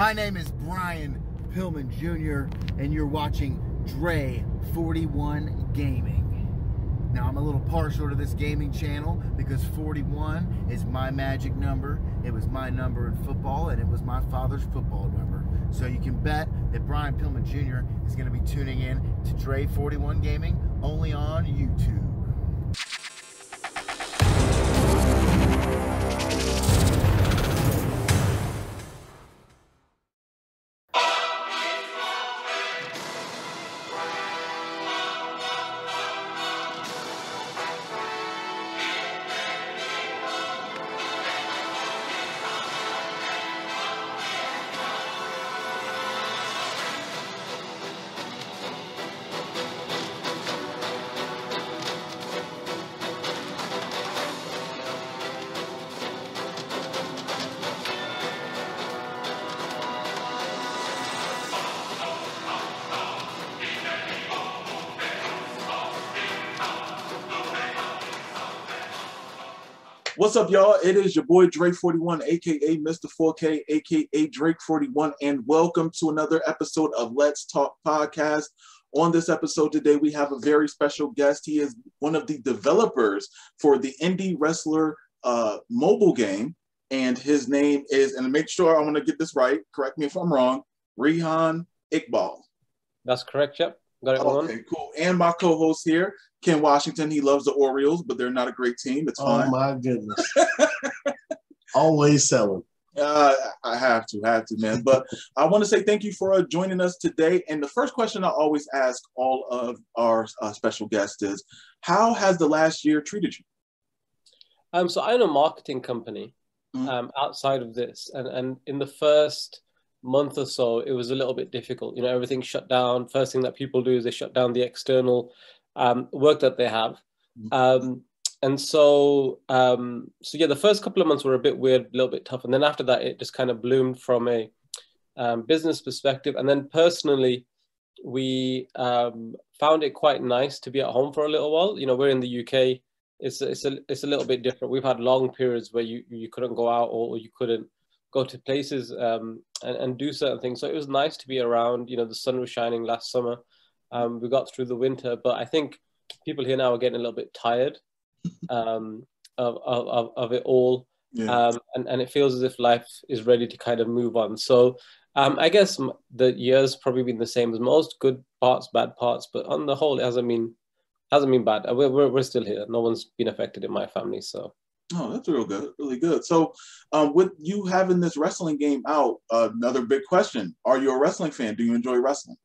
My name is Brian Pillman Jr. and you're watching Dre 41 Gaming. Now I'm a little partial to this gaming channel because 41 is my magic number. It was my number in football and it was my father's football number. So you can bet that Brian Pillman Jr. is going to be tuning in to Dre 41 Gaming only on YouTube. What's up, y'all? It is your boy Drake 41, aka Mr. 4K, aka Drake 41, and welcome to another episode of Let's Talk Podcast. On this episode today, we have a very special guest. He is one of the developers for the Indie Wrestler mobile game, and his name is, and make sure I want to get this right, correct me if I'm wrong, Rehan Iqbal. That's correct, yep. Got it on. Okay, cool. And my co-host here, Ken Washington. He loves the Orioles, but they're not a great team. It's fine. Oh my goodness. Always selling. I have to, man. But I want to say thank you for joining us today. And the first question I always ask all of our special guests is, how has the last year treated you? So I own a marketing company outside of this. And in the first month or so, it was a little bit difficult. You know, everything shut down. First thing that people do is they shut down the external work that they have. So yeah, the first couple of months were a bit weird, a little bit tough. And then after that, it just kind of bloomed from a business perspective. And then personally, we found it quite nice to be at home for a little while. You know, we're in the UK. It's a little bit different. We've had long periods where you couldn't go out or you couldn't go to places and do certain things. So it was nice to be around. You know, the sun was shining last summer. We got through the winter, but I think people here now are getting a little bit tired of it all. Yeah. And it feels as if life is ready to kind of move on. So I guess the year's probably been the same as most, good parts, bad parts, but on the whole, it hasn't been bad. We're still here. No one's been affected in my family, so. Oh, that's real good, really good. So with you having this wrestling game out, another big question, are you a wrestling fan? Do you enjoy wrestling?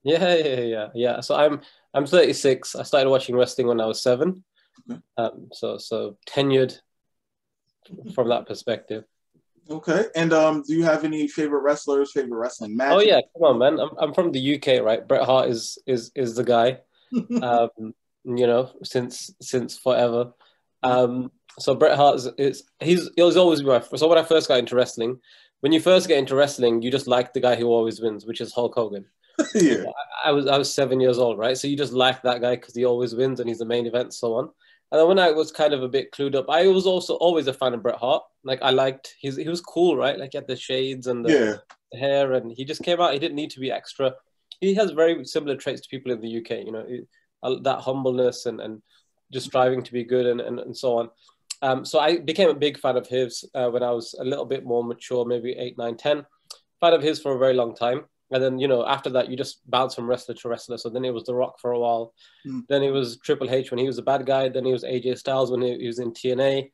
Yeah. So I'm 36. I started watching wrestling when I was 7. Okay. So tenured from that perspective. Okay. And do you have any favorite wrestlers, favorite wrestling matches? Oh yeah, come on, man. I'm from the UK, right? Bret Hart is the guy. You know, since forever. So Bret Hart he's always been my. So when I first got into wrestling, when you first get into wrestling, you just like the guy who always wins, which is Hulk Hogan. Yeah. I was 7 years old, right? So you just like that guy because he always wins and he's the main event and so on. And then when I was kind of a bit clued up, I was also always a fan of Bret Hart. Like I liked he was cool, right? Like he had the shades and the hair, and he just came out. He didn't need to be extra. He has very similar traits to people in the UK, you know, that humbleness and just striving to be good and so on. So I became a big fan of his when I was a little bit more mature, maybe 8, 9, 10. Fan of his for a very long time. And then, you know, after that, you just bounce from wrestler to wrestler. So then it was The Rock for a while. Then it was Triple H when he was a bad guy. Then he was AJ Styles when he was in TNA.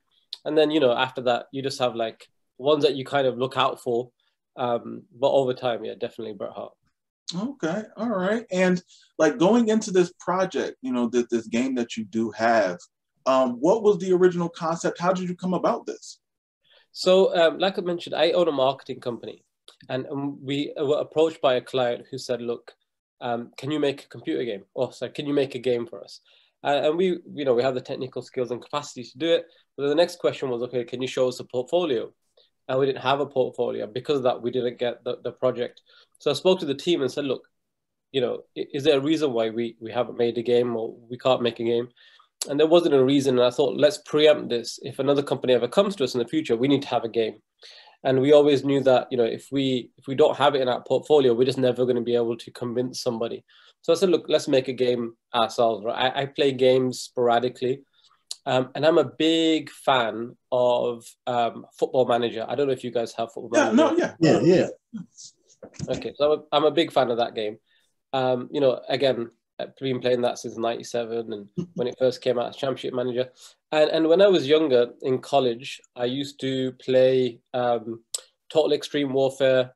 And then, you know, after that, you just have like ones that you kind of look out for. But over time, yeah, definitely Bret Hart. Okay. All right. And like going into this project, you know, this game that you do have, what was the original concept? How did you come about this? So like I mentioned, I own a marketing company. And we were approached by a client who said, look, can you make a computer game? Oh, sorry, can you make a game for us? And we have the technical skills and capacity to do it. But the next question was, okay, can you show us a portfolio? And we didn't have a portfolio. Because of that, we didn't get the project. So I spoke to the team and said, look, you know, is there a reason why we haven't made a game or we can't make a game? And there wasn't a reason. And I thought, let's preempt this. If another company ever comes to us in the future, we need to have a game. And we always knew that, you know, if we don't have it in our portfolio, we're just never going to be able to convince somebody. So I said, look, let's make a game ourselves, right? I play games sporadically. And I'm a big fan of Football Manager. I don't know if you guys have Football Manager. Yeah. Okay, so I'm a big fan of that game. You know, again, I've been playing that since '97, and when it first came out as Championship Manager. And when I was younger in college, I used to play Total Extreme Warfare,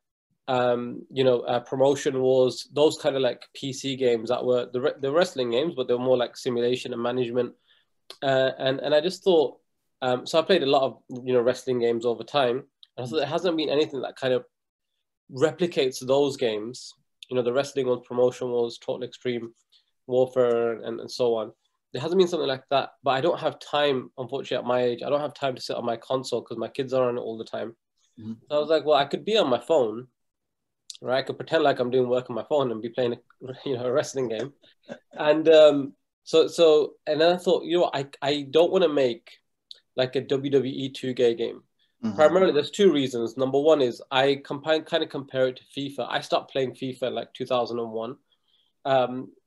you know, Promotion Wars, those kind of like PC games that were the wrestling games, but they were more like simulation and management. And I just thought, so I played a lot of, you know, wrestling games over time. And I thought there hasn't been anything that kind of replicates those games, you know, the wrestling ones, Promotion Wars, Total Extreme Warfare, and so on. There hasn't been something like that, but I don't have time, unfortunately, at my age. I don't have time to sit on my console because my kids are on it all the time. Mm-hmm. So I was like, well, I could be on my phone, right? I could pretend like I'm doing work on my phone and be playing, a wrestling game. And and then I thought, you know, I don't want to make like a WWE 2K game. Mm-hmm. Primarily, there's two reasons. Number one is I kind of compare it to FIFA. I stopped playing FIFA in like 2001.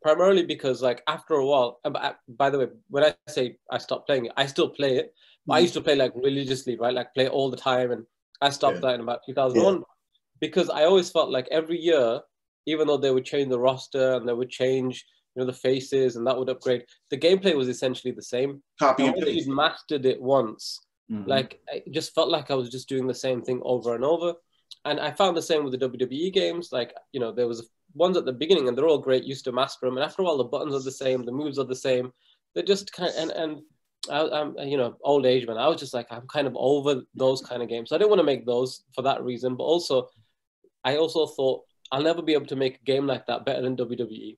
Primarily because like after a while, by the way, when I say I stopped playing it, I still play it, but I used to play like religiously, right? Like play all the time. And I stopped that in about 2001 because I always felt like every year, even though they would change the roster and they would change, you know, the faces and that would upgrade, the gameplay was essentially the same. Copy and once paste. you'd mastered it once, Mm-hmm. like it just felt like I was just doing the same thing over and over. And I found the same with the WWE games. Like, you know, there was ones at the beginning and they're all great, used to master them. And after a while, the buttons are the same, the moves are the same. They're just kind of, and I'm, you know, old age, man. I was just like, I'm kind of over those kind of games. So I didn't want to make those for that reason. But also, I also thought I'll never be able to make a game like that better than WWE.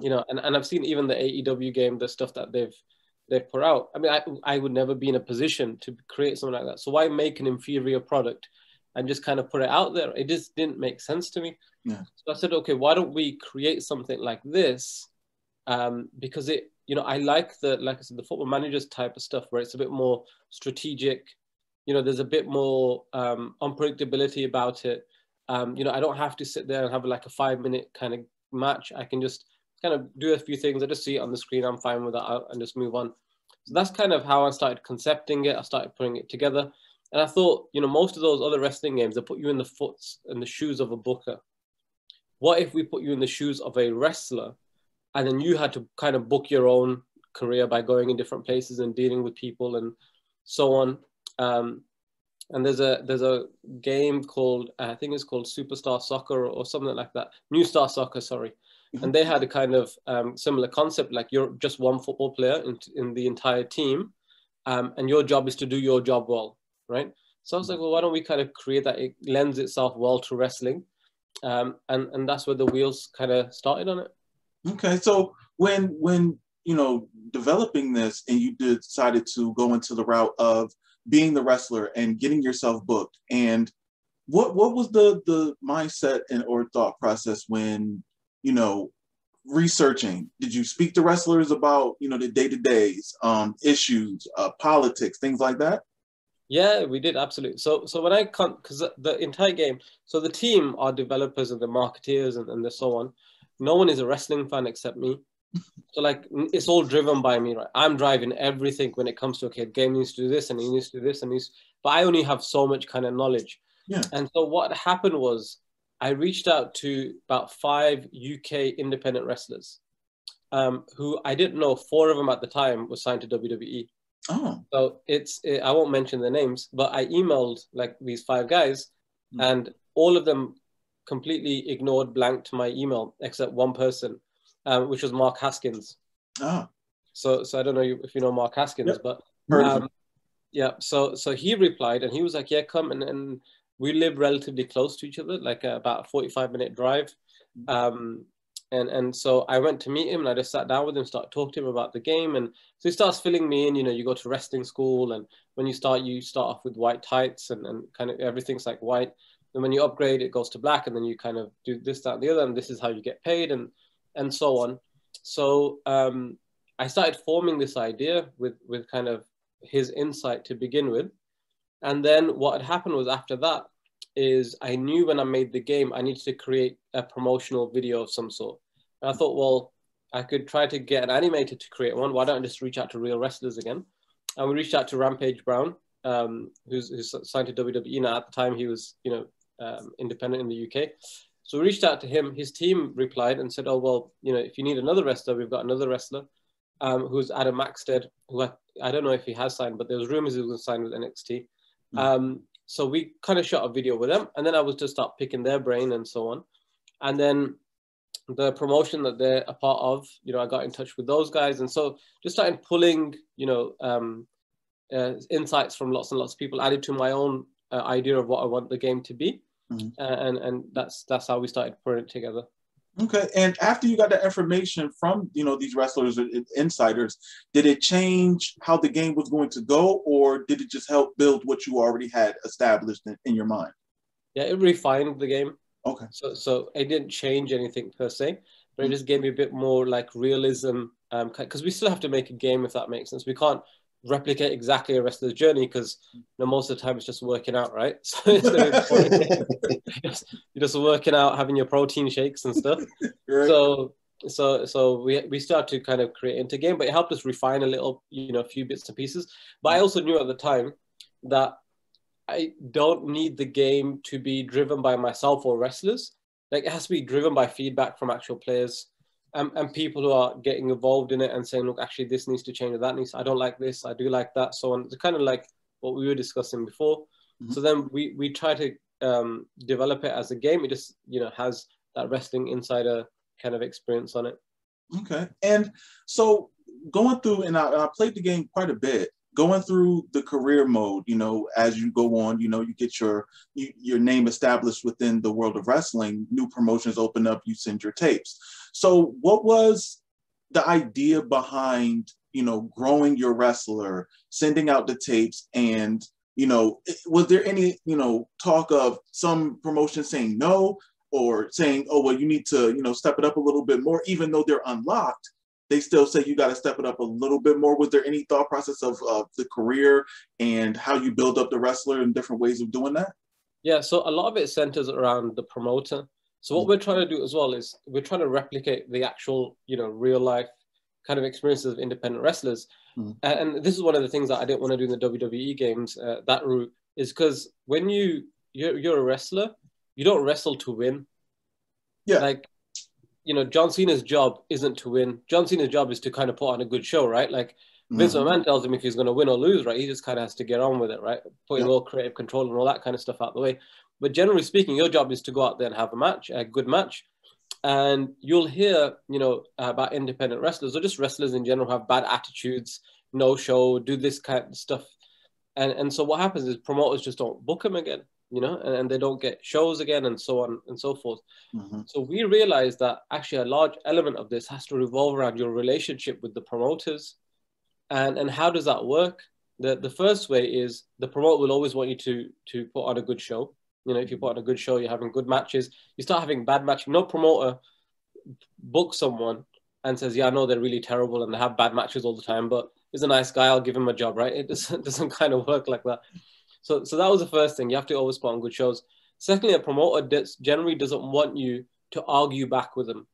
You know, and I've seen even the AEW game, the stuff that they've put out. I mean, I would never be in a position to create something like that. So why make an inferior product and just kind of put it out there? It just didn't make sense to me. Yeah. So I said, okay, why don't we create something like this? Because it, you know, I like like I said, the Football Managers type of stuff where it's a bit more strategic. You know, there's a bit more unpredictability about it. You know, I don't have to sit there and have like a 5-minute kind of match. I can just kind of do a few things. I just see it on the screen. I'm fine with that and just move on. So that's kind of how I started concepting it. I started putting it together. And I thought, you know, most of those other wrestling games, they put you in the shoes of a booker. What if we put you in the shoes of a wrestler and then you had to kind of book your own career by going in different places and dealing with people and so on. And there's a game called, I think it's called Superstar Soccer or something like that. New Star Soccer, sorry. And they had a kind of similar concept, like you're just one football player in the entire team, and your job is to do your job well, right? So I was like, well, why don't we kind of create that? It lends itself well to wrestling, and that's where the wheels kind of started on it. Okay, so when you know, developing this and you decided to go into the route of being the wrestler and getting yourself booked, and what was the mindset and or thought process when, you know, researching? Did you speak to wrestlers about, you know, the day-to-days, issues, politics, things like that? Yeah, we did, absolutely. So when I come, because the entire game, so the team are developers and the marketeers and so on. No one is a wrestling fan except me. So like it's all driven by me, right? I'm driving everything when it comes to, okay, the game needs to do this and he needs to do this and this, but I only have so much kind of knowledge. Yeah. And so what happened was I reached out to about 5 UK independent wrestlers, who I didn't know 4 of them at the time were signed to WWE. Oh. So I won't mention their names, but I emailed like these 5 guys, and all of them completely ignored, blanked my email except one person, which was Mark Haskins. Oh. So I don't know if you know Mark Haskins, yep. but yeah. So he replied and he was like, yeah, come, and we live relatively close to each other, like about a 45-minute drive. And so I went to meet him and I just sat down with him, started talking to him about the game. And so he starts filling me in, you know, you go to wrestling school and when you start off with white tights and kind of everything's like white. And when you upgrade, it goes to black and then you kind of do this, that, and the other, and this is how you get paid and so on. So I started forming this idea with kind of his insight to begin with. And then what had happened was after that is I knew when I made the game, I needed to create a promotional video of some sort. And I thought, well, I could try to get an animator to create one. Why don't I just reach out to real wrestlers again? And we reached out to Rampage Brown, who's signed to WWE now. At the time, he was, independent in the UK. So we reached out to him. His team replied and said, oh, well, if you need another wrestler, we've got another wrestler who's Adam Maxted, who I don't know if he has signed, but there was rumors he was going to sign with NXT. So we kind of shot a video with them, and then I was to start picking their brain and so on. And then the promotion that they're a part of, I got in touch with those guys. And so just started pulling, insights from lots and lots of people, added to my own idea of what I want the game to be. And that's how we started putting it together. Okay, and after you got that information from these wrestlers and insiders, did it change how the game was going to go, or did it just help build what you already had established in your mind? Yeah, it refined the game. Okay. So it didn't change anything per se, but it just gave me a bit more like realism, because we still have to make a game, if that makes sense. We can't replicate exactly a wrestler's journey because most of the time it's just working out, right? So it's going to be you're just working out, having your protein shakes and stuff. Right. So we start to kind of create into game, but it helped us refine a little, a few bits and pieces. But I also knew at the time that I don't need the game to be driven by myself or wrestlers. Like, it has to be driven by feedback from actual players. And people who are getting involved in it and saying, look, actually, this needs to change, or that needs, I don't like this, I do like that, so on. It's kind of like what we were discussing before. So then we try to develop it as a game. It just, has that wrestling insider kind of experience on it. Okay. And so going through, and I played the game quite a bit, going through the career mode, as you go on, you get your name established within the world of wrestling, new promotions open up, you send your tapes. So what was the idea behind, growing your wrestler, sending out the tapes, and, was there any, talk of some promotions saying no, or saying, oh, well, you need to, step it up a little bit more, even though they're unlocked? They still say you got to step it up a little bit more. Was there any thought process of the career and how you build up the wrestler and different ways of doing that? Yeah, so a lot of it centers around the promoter. So what we're trying to do as well is we're trying to replicate the actual, real life kind of experiences of independent wrestlers. And this is one of the things that I didn't want to do in the WWE games, that route, is because when you're a wrestler, you don't wrestle to win. Yeah. Like, John Cena's job isn't to win. John Cena's job is to kind of put on a good show, right? Like, Vince McMahon tells him if he's going to win or lose, right? He just kind of has to get on with it, right? Putting all creative control and all that kind of stuff out the way. But generally speaking, your job is to go out there and have a good match. And you'll hear, about independent wrestlers, or just wrestlers in general, have bad attitudes, no show, do this kind of stuff. And so what happens is promoters just don't book them again, and they don't get shows again, and so on and so forth. So we realized that actually a large element of this has to revolve around your relationship with the promoters. And how does that work? The first way is the promoter will always want you to put on a good show. If you put on a good show, you're having good matches. You start having bad matches. No promoter books someone and says, yeah, I know they're really terrible and they have bad matches all the time, but he's a nice guy, I'll give him a job, right? It doesn't kind of work like that. So that was the first thing. You have to always put on good shows. Secondly, a promoter generally doesn't want you to argue back with them.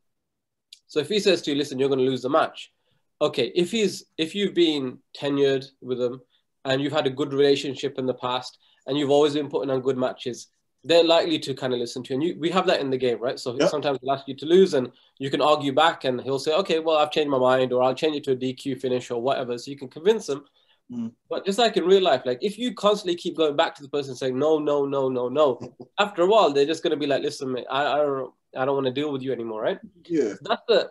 So if he says to you, listen, you're going to lose the match. Okay, if you've been tenured with them and you've had a good relationship in the past and you've always been putting on good matches, they're likely to kind of listen to you. And we have that in the game, right? So sometimes he'll ask you to lose and you can argue back and he'll say, okay, well, I've changed my mind, or I'll change it to a DQ finish or whatever. So you can convince them. But just like in real life, like if you constantly keep going back to the person saying, no, no, no, no, no, after a while, they're just going to be like, listen, mate, I don't want to deal with you anymore, right? Yeah.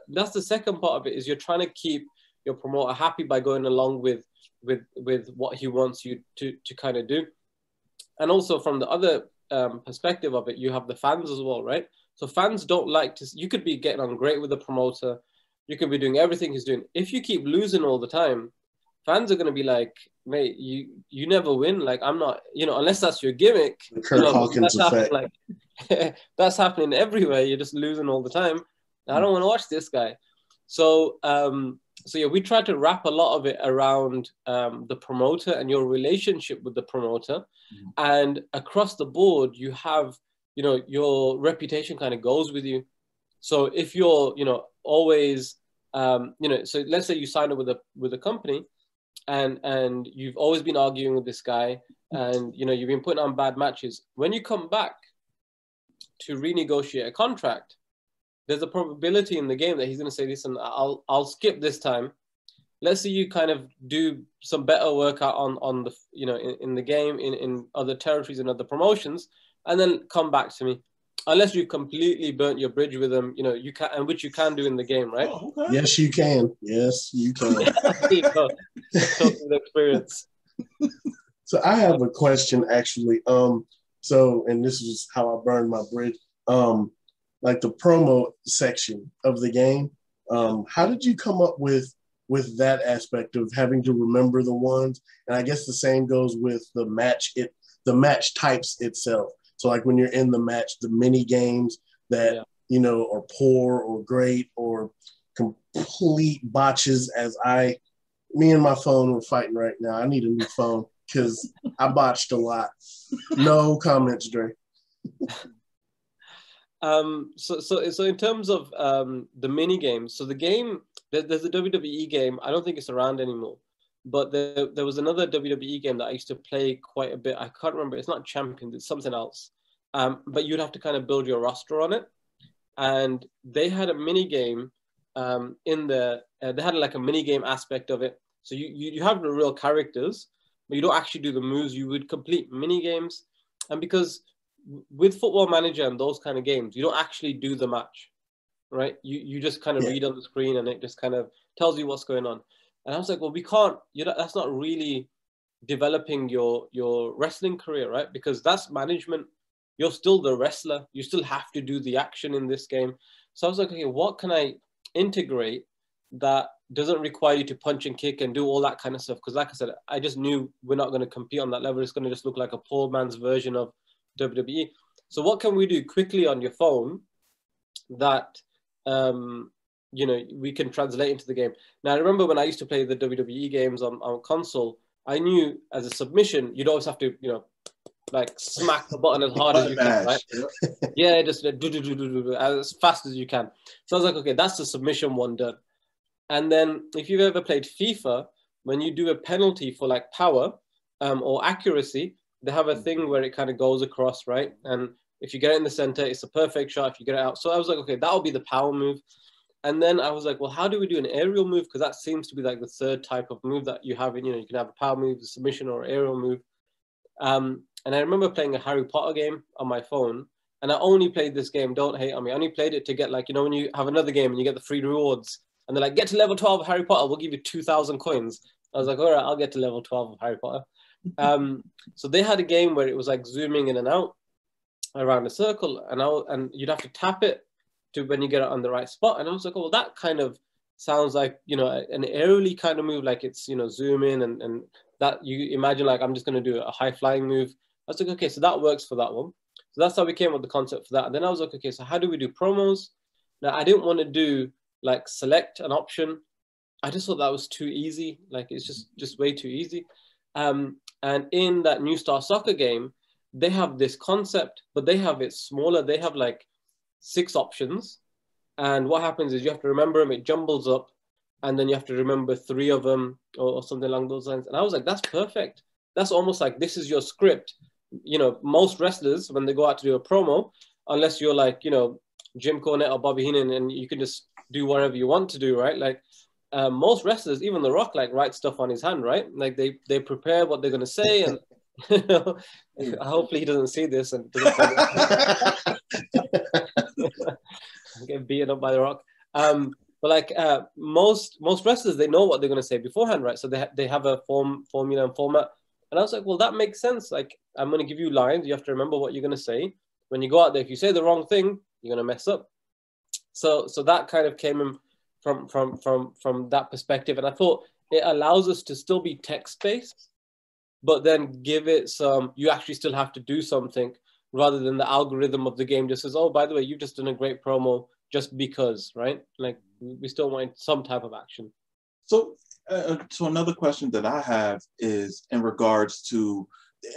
That's the second part of it, is you're trying to keep your promoter happy by going along with what he wants you to kind of do. And also from the other perspective of it, you have the fans as well, right? So fans don't like to, you could be getting on great with the promoter, you could be doing everything he's doing. If you keep losing all the time, fans are going to be like, mate, you never win. Like, I'm not, unless that's your gimmick. Kirk Hawkins effect. Like, that's happening everywhere. You're just losing all the time. I don't want to watch this guy. So So yeah, we try to wrap a lot of it around the promoter and your relationship with the promoter. And across the board, you have, your reputation kind of goes with you. So if you're, always, so let's say you sign up with a company, and you've always been arguing with this guy, and you've been putting on bad matches. When you come back to renegotiate a contract, there's a probability in the game that he's going to say, listen, I'll skip this time. Let's see you kind of do some better work out on the, in the game, in other territories and other promotions, and then come back to me. Unless you completely burnt your bridge with them, you can, and which you can do in the game, right? Oh, okay. Yes, you can. Yes, you can. Total experience. So I have a question actually. So, and this is how I burned my bridge. Like the promo section of the game. How did you come up with that aspect of having to remember the ones? And I guess the same goes with the match types itself. So like when you're in the match, the mini games that, are poor or great or complete botches, as me and my phone were fighting right now. I need a new phone because I botched a lot. No comments, Dre. So in terms of the mini games, so the game, there's a WWE game. I don't think it's around anymore, but there was another WWE game that I used to play quite a bit. I can't remember. It's not Champions. It's something else. But you'd have to kind of build your roster on it. And they had a mini game they had like a mini game aspect of it. So you have the real characters, but you don't actually do the moves. You would complete mini games. And because with Football Manager and those kind of games, you don't actually do the match, right? You just kind of read on the screen and it just kind of tells you what's going on. And I was like, well, we can't, that's not really developing your wrestling career, right? Because that's management. You're still the wrestler. You still have to do the action in this game. So I was like, okay, what can I integrate that doesn't require you to punch and kick and do all that kind of stuff? Because like I said, I just knew we're not going to compete on that level. It's going to just look like a poor man's version of WWE. So what can we do quickly on your phone that we can translate into the game? Now I remember when I used to play the WWE games on console, I knew as a submission you'd always have to like smack the button as hard as you can, right? Yeah, just do as fast as you can. So I was like, okay, that's the submission one done. And then if you've ever played FIFA, when you do a penalty for like power or accuracy, they have a thing where it kind of goes across, right? And if you get it in the center, it's a perfect shot. If you get it out. So I was like, okay, that'll be the power move. And then I was like, well, how do we do an aerial move? Because that seems to be like the third type of move that you have in, you can have a power move, a submission, or aerial move. And I remember playing a Harry Potter game on my phone. And I only played this game, don't hate on me. I only played it to get like, when you have another game and you get the free rewards. And they're like, get to level 12 of Harry Potter. We'll give you 2,000 coins. I was like, all right, I'll get to level 12 of Harry Potter. So they had a game where it was like zooming in and out around a circle, and you'd have to tap it to when you get it on the right spot. And I was like, oh, well, that kind of sounds like an aerially kind of move, like it's zoom in and that you imagine like I'm just going to do a high flying move. I was like, okay, so that works for that one. So that's how we came up with the concept for that. And then I was like, okay, so how do we do promos? Now I didn't want to do like select an option. I just thought that was too easy. Like it's just way too easy. And in that New Star Soccer game, they have this concept, but they have it smaller. They have like 6 options. And what happens is you have to remember them, it jumbles up, and then you have to remember 3 of them or something along those lines. And I was like, that's perfect. That's almost like this is your script. Most wrestlers, when they go out to do a promo, unless you're like, Jim Cornette or Bobby Heenan, and you can just do whatever you want to do, right? Like most wrestlers, even The Rock, like write stuff on his hand, right? Like they prepare what they're going to say, and hopefully he doesn't see this and doesn't get beaten up by The Rock. But like most wrestlers, they know what they're going to say beforehand, right? So they have a formula and format. And I was like, well, that makes sense. Like I'm going to give you lines. You have to remember what you're going to say. When you go out there, if you say the wrong thing, you're going to mess up. So that kind of came in from that perspective. And I thought it allows us to still be text-based, but then give it you actually still have to do something rather than the algorithm of the game just says, oh, by the way, you've just done a great promo just because, right? Like we still want some type of action. So another question that I have is in regards to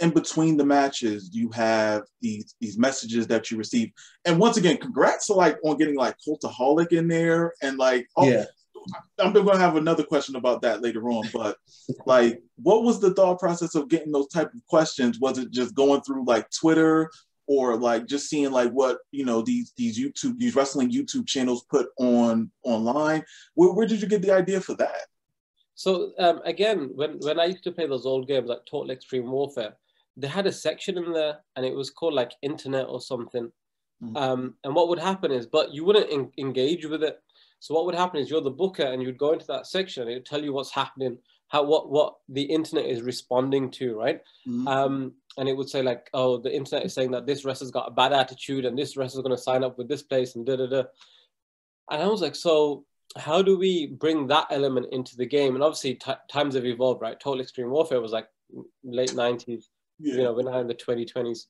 in between the matches, you have these messages that you receive. And once again, congrats to like on getting like Cultaholic in there and like Yeah. I'm gonna have another question about that later on, but like what was the thought process of getting those type of questions? Was it just going through like Twitter or like just seeing like what these wrestling YouTube channels put online? Where did you get the idea for that? So again, when I used to play those old games like Total Extreme Warfare, they had a section in there and it was called like Internet or something. And what would happen is, but you wouldn't engage with it. So what would happen is you're the booker and you'd go into that section and it would tell you what's happening, what the internet is responding to, right? And it would say like, oh, the internet is saying that this wrestler's got a bad attitude and this wrestler's going to sign up with this place and da-da-da. And I was like, so how do we bring that element into the game? And obviously times have evolved, right? Total Extreme Warfare was like late 90s. Yeah. We're now in the 2020s.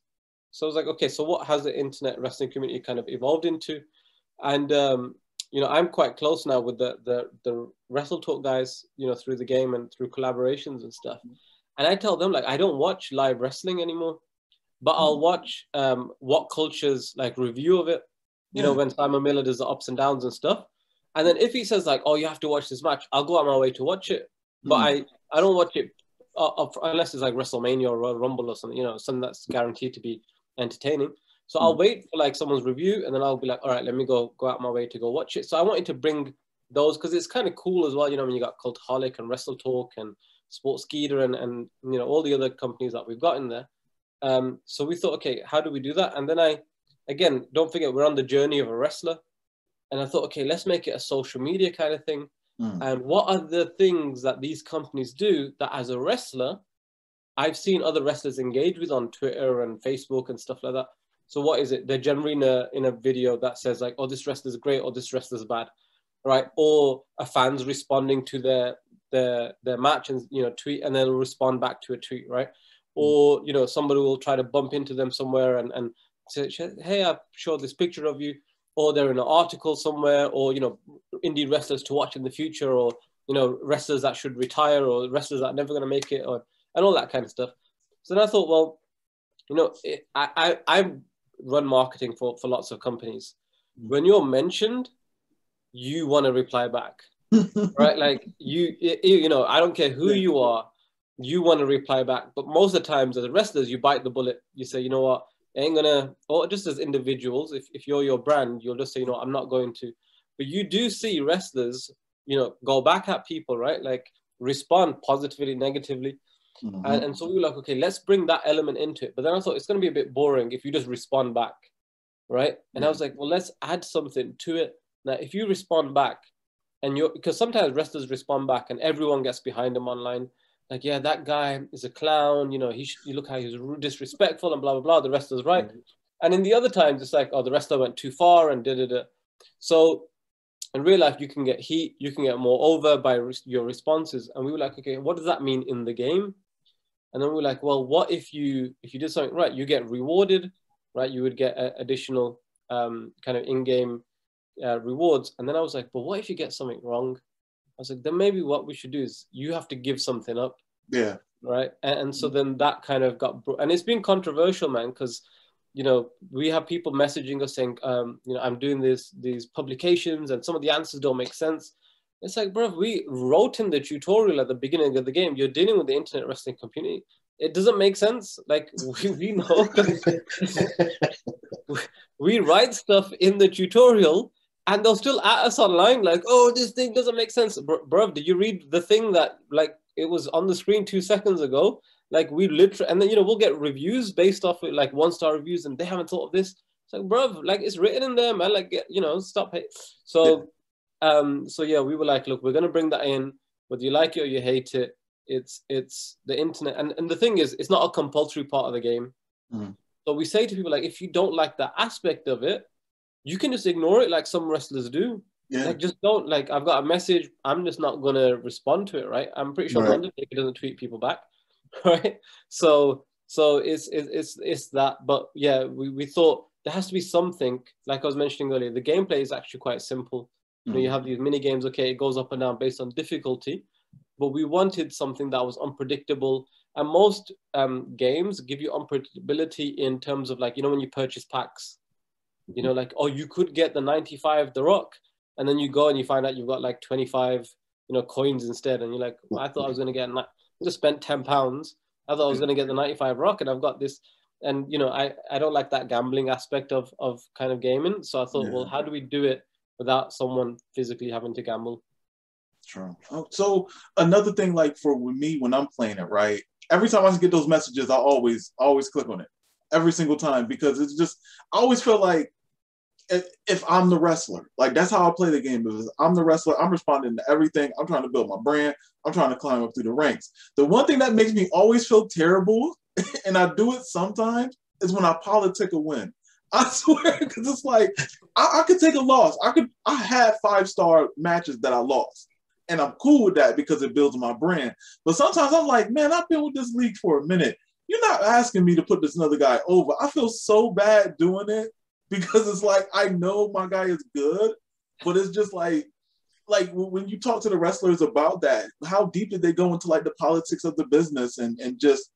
So I was like, okay, so what has the internet wrestling community kind of evolved into? And, I'm quite close now with the Wrestle Talk guys, through the game and through collaborations and stuff. And I tell them, like, I don't watch live wrestling anymore, but I'll watch What Culture's like review of it, when Simon Miller does the ups and downs and stuff. And then if he says like, oh, you have to watch this match, I'll go out my way to watch it. But I don't watch it unless it's like WrestleMania or Royal Rumble or something, something that's guaranteed to be entertaining. So I'll wait for like someone's review and then I'll be like, all right, let me go out my way to go watch it. So I wanted to bring those because it's kind of cool as well, when you got Cultaholic and Wrestle Talk and Sportskeeda and all the other companies that we've got in there. So we thought, okay, how do we do that? And then again, don't forget, we're on the journey of a wrestler. And I thought, okay, let's make it a social media kind of thing. And what are the things that these companies do that as a wrestler, I've seen other wrestlers engage with on Twitter and Facebook and stuff like that. So what is it? They're generally in a video that says like, oh, this wrestler's great or this wrestler's bad, right? Or a fan's responding to their match and, tweet, and they'll respond back to a tweet, right? Or, somebody will try to bump into them somewhere and say, hey, I've showed this picture of you. Or they're in an article somewhere, or, indie wrestlers to watch in the future, or, wrestlers that should retire, or wrestlers that are never going to make it, and all that kind of stuff. So then I thought, well, I run marketing for lots of companies. When you're mentioned, you want to reply back, right? Like I don't care who you are, you want to reply back. But most of the times as wrestlers, you bite the bullet. You say, you know what? Ain't gonna, or just as individuals, if you're your brand, you'll just say, I'm not going to. But you do see wrestlers, go back at people, right? Like respond positively, negatively. And so we were like, okay, let's bring that element into it. But then I thought it's going to be a bit boring if you just respond back, right? And I was like, well, let's add something to it. Now, if you respond back, because sometimes wrestlers respond back and everyone gets behind them online. Like, yeah, that guy is a clown. You look how he's disrespectful and blah, blah, blah. The wrestler's right. And in the other times, it's like, oh, the wrestler went too far and da-da-da. So in real life, you can get heat. You can get more over by your responses. And we were like, okay, what does that mean in the game? And then we were like, well, what if you did something right? You get rewarded, right? You would get additional kind of in-game rewards. And then I was like, but what if you get something wrong? I was like, then maybe what we should do is you have to give something up. Yeah. Right. And so then that kind of and it's been controversial, man, because, we have people messaging us saying, I'm doing these publications and some of the answers don't make sense. It's like, bro, we wrote in the tutorial at the beginning of the game, you're dealing with the internet wrestling community. It doesn't make sense. Like we know, we write stuff in the tutorial. And they'll still at us online like, oh, this thing doesn't make sense. Bro, did you read the thing that, like, it was on the screen 2 seconds ago? Like, we literally, and then, we'll get reviews based off of, like, 1-star reviews, and they haven't thought of this. It's like, bro, like, it's written in there, man. Like, stop it. So, yeah, we were like, look, we're going to bring that in. Whether you like it or you hate it, it's the internet. And the thing is, it's not a compulsory part of the game. So we say to people, like, if you don't like that aspect of it, you can just ignore it like some wrestlers do. Yeah. Like, just don't, like, I've got a message, I'm just not going to respond to it, right? I'm pretty sure Undertaker doesn't tweet people back, right? So it's that. But yeah, we thought there has to be something, like I was mentioning earlier, the gameplay is actually quite simple. You know, you have these mini games. Okay, it goes up and down based on difficulty, but we wanted something that was unpredictable. And most games give you unpredictability in terms of, like, you know, when you purchase packs, you know, like, oh, you could get the 95 The Rock, and then you go and you find out you've got like 25, you know, coins instead, and you're like, well, I thought I was going to get, just spent £10. I thought I was going to get the 95 Rock, and I've got this. And, you know, I don't like that gambling aspect of kind of gaming. So I thought, well, how do we do it without someone physically having to gamble? True. So another thing, like for me, when I'm playing it, right, every time I get those messages, I always click on it every single time, because it's just, I always feel like if I'm the wrestler, like that's how I play the game. Because I'm the wrestler, I'm responding to everything. I'm trying to build my brand. I'm trying to climb up through the ranks. The one thing that makes me always feel terrible, and I do it sometimes, is when I politic a win. I swear, because it's like I could take a loss. I had 5-star matches that I lost, and I'm cool with that because it builds my brand. But sometimes I'm like, man, I've been with this league for a minute. You're not asking me to put this other guy over. I feel so bad doing it, because it's like, I know my guy is good, but it's just like when you talk to the wrestlers about that, how deep did they go into like the politics of the business and just,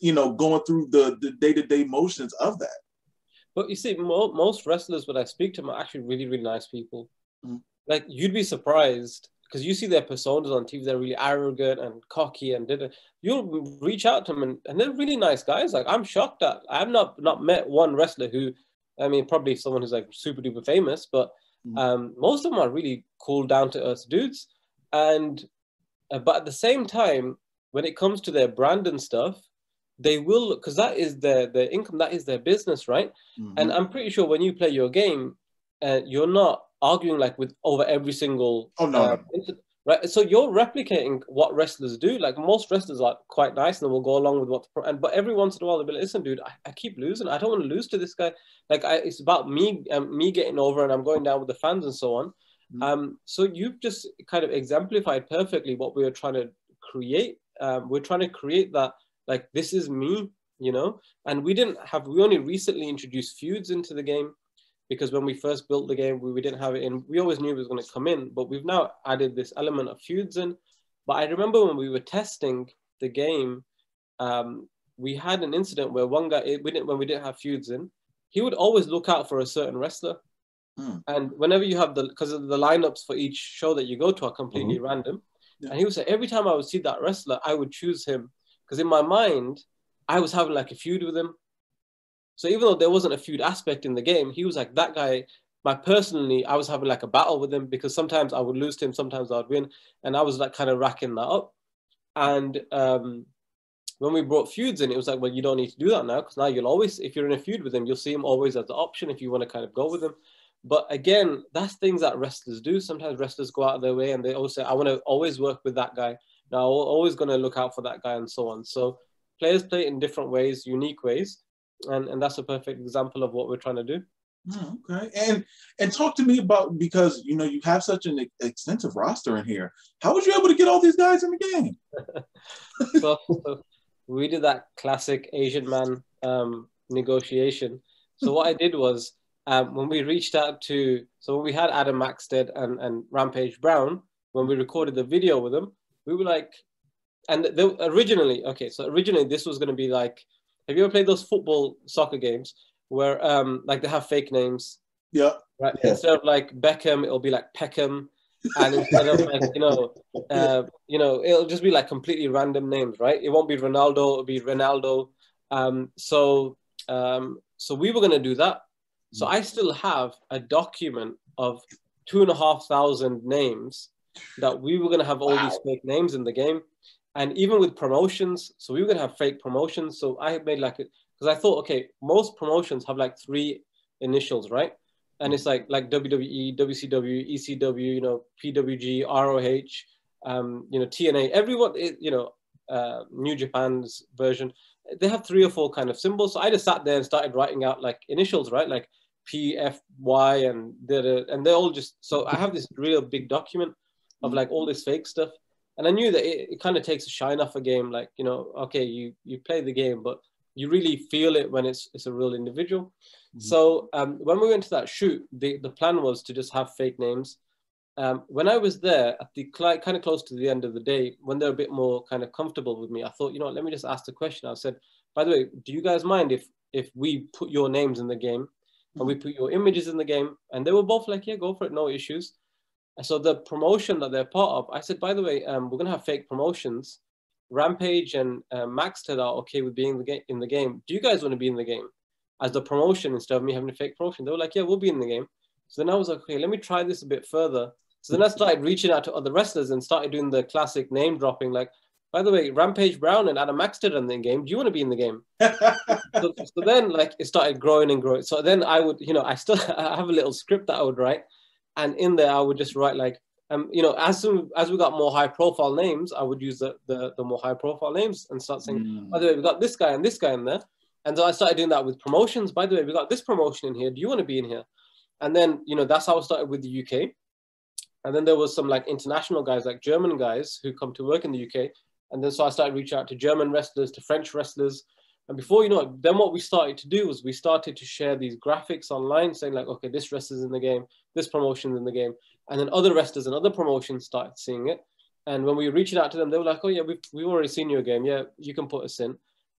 you know, going through the day-to-day motions of that? But you see, most wrestlers, when I speak to them, are actually really, really nice people. Like, you'd be surprised, because you see their personas on TV, they're really arrogant and cocky, and you'll reach out to them, and they're really nice guys. Like, I'm shocked that I've not met one wrestler who, I mean, probably someone who's like super duper famous, but most of them are really cool, down to earth dudes. And but at the same time, when it comes to their brand and stuff, they will, because that is their income, that is their business, right? And I'm pretty sure when you play your game, you're not arguing like with over every single right? So you're replicating what wrestlers do. Like, most wrestlers are quite nice and will go along with but every once in a while they'll be like, listen, dude, I keep losing. I don't want to lose to this guy. Like, it's about me getting over, and I'm going down with the fans and so on. So you've just kind of exemplified perfectly what we were trying to create. We're trying to create that, like, this is me, you know. And we only recently introduced feuds into the game, because when we first built the game, we didn't have it in. We always knew it was going to come in, but we've now added this element of feuds in. But I remember when we were testing the game, we had an incident where one guy, when we didn't have feuds in, he would always look out for a certain wrestler. And whenever you have because the lineups for each show that you go to are completely random. And he would say, every time I would see that wrestler, I would choose him. Because in my mind, I was having like a feud with him. So even though there wasn't a feud aspect in the game, he was like, that guy, I was having like a battle with him, because sometimes I would lose to him, sometimes I would win. And I was like kind of racking that up. And when we brought feuds in, it was like, well, you don't need to do that now, because now you'll always, if you're in a feud with him, you'll see him always as the option if you want to kind of go with him. But again, that's things that wrestlers do. Sometimes wrestlers go out of their way and they always say, I want to always work with that guy. Now, I'm always going to look out for that guy, and so on. So players play it in different ways, unique ways. And that's a perfect example of what we're trying to do. Okay. And talk to me about, because, you know, you have such an extensive roster in here. How was you able to get all these guys in the game? So we did that classic Asian man negotiation. So what I did was, when we reached out when we had Adam Maxted and Rampage Brown, when we recorded the video with them, we were like, and originally this was going to be like, have you ever played those soccer games where like they have fake names? Yeah. Right. Yeah. Instead of like Beckham, it'll be like Peckham, and instead of like it'll just be like completely random names, right? It won't be Ronaldo, it'll be Ronaldo. So we were gonna do that. So I still have a document of 2,500 names that we were gonna have all these fake names in the game. And even with promotions, so we were going to have fake promotions. So I made like, because I thought, okay, most promotions have like 3 initials, right? And it's like WWE, WCW, ECW, you know, PWG, ROH, you know, TNA, everyone, New Japan's version, they have 3 or 4 kind of symbols. So I just sat there and started writing out like initials, right? Like PFY and they're all just, so I have this real big document of like all this fake stuff. And I knew that it kind of takes a shine off a game. Like, you know, okay, you play the game, but you really feel it when it's a real individual. So when we went to that shoot, the plan was to just have fake names. When I was there at the kind of close to the end of the day, when they're a bit more kind of comfortable with me, I thought, let me just ask the question. I said, by the way, do you guys mind if we put your names in the game and we put your images in the game? And they were both like, yeah, go for it, no issues. And so the promotion that they're part of, I said, by the way, we're gonna have fake promotions. Rampage and Maxted are okay with being in the game. Do you guys want to be in the game as the promotion instead of me having a fake promotion? They were like, yeah, we'll be in the game. So then I was like, okay, let me try this a bit further. So then I started reaching out to other wrestlers and started doing the classic name dropping, like, by the way, Rampage Brown and Adam Maxted are in the game. Do you want to be in the game? so then, like, it started growing and growing. So then I would, I still have a little script that I would write, and in there I would just write like, as soon as we got more high profile names, I would use the more high profile names and start saying, by the way, we got this guy and this guy in there. And so I started doing that with promotions. By the way, we got this promotion in here. Do you want to be in here? And then, that's how I started with the UK. And then there was some like international guys, like German guys who come to work in the UK. And then so I started reaching out to German wrestlers, to French wrestlers. And before you know it, then what we started to do was we started to share these graphics online saying like, okay, this wrestler's in the game, this promotion's in the game. And then other wrestlers and other promotions started seeing it. And when we were reaching out to them, they were like, oh yeah, we've already seen your game. Yeah, you can put us in.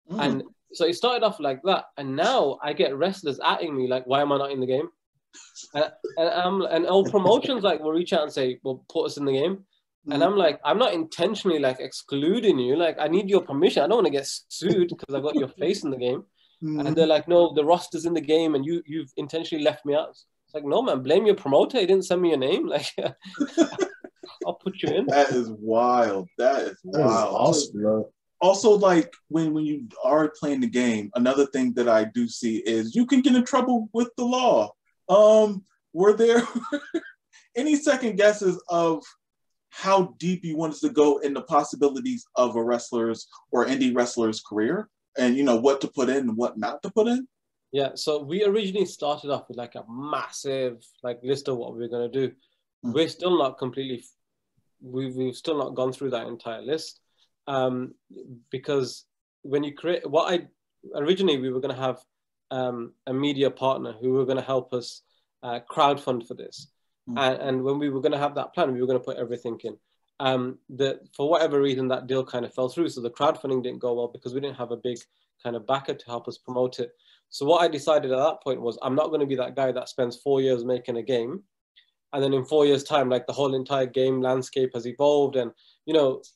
And so it started off like that. And now I get wrestlers atting me like, why am I not in the game? And all promotions like will reach out and say, well, put us in the game. And I'm like, I'm not intentionally like excluding you. Like, I need your permission. I don't want to get sued because I've got your face in the game. And they're like, no, the roster's in the game and you've intentionally left me out. It's like, no, man, blame your promoter. He didn't send me your name. Like, I'll put you in. That is wild. That is wild. Awesome, bro. Also, like when you are playing the game, another thing that I do see is you can get in trouble with the law. Were there any second guesses of how deep you wanted to go in the possibilities of a wrestler's or indie wrestler's career, and what to put in and what not to put in? Yeah, so we originally started off with like a massive like list of what we were going to do. We're still not completely, we've still not gone through that entire list, because when you create, originally we were going to have a media partner who were going to help us crowdfund for this. And when we were going to have that plan, we were going to put everything in. For whatever reason, that deal kind of fell through. So the crowdfunding didn't go well because we didn't have a big kind of backer to help us promote it. So what I decided at that point was I'm not going to be that guy that spends 4 years making a game. And then in 4 years' time, like the whole entire game landscape has evolved. And,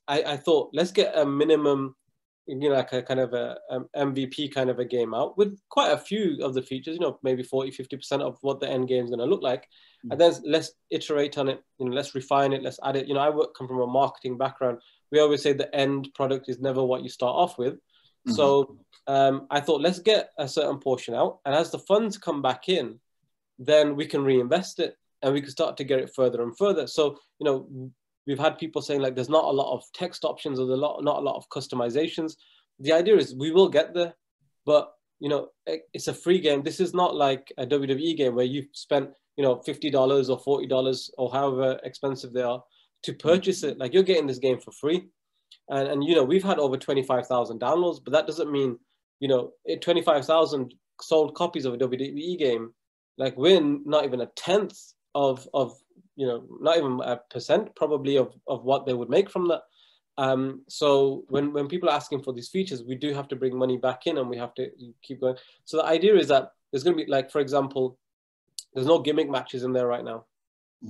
I thought, let's get a minimum, like a kind of a MVP kind of a game out with quite a few of the features, maybe 40-50% of what the end game is going to look like. And then let's iterate on it, let's refine it, let's add it. I come from a marketing background. We always say the end product is never what you start off with. So I thought, let's get a certain portion out. And as the funds come back in, then we can reinvest it and we can start to get it further and further. So, we've had people saying like, there's not a lot of text options or not a lot of customizations. The idea is we will get there, but it's a free game. This is not like a WWE game where you've spent, $50 or $40 or however expensive they are to purchase it. Like, you're getting this game for free. And we've had over 25,000 downloads, but that doesn't mean, 25,000 sold copies of a WWE game. Like, we're not even a tenth of not even a percent probably of what they would make from that. So when people are asking for these features, we do have to bring money back in and we have to keep going. So the idea is that there's going to be, like, for example, there's no gimmick matches in there right now.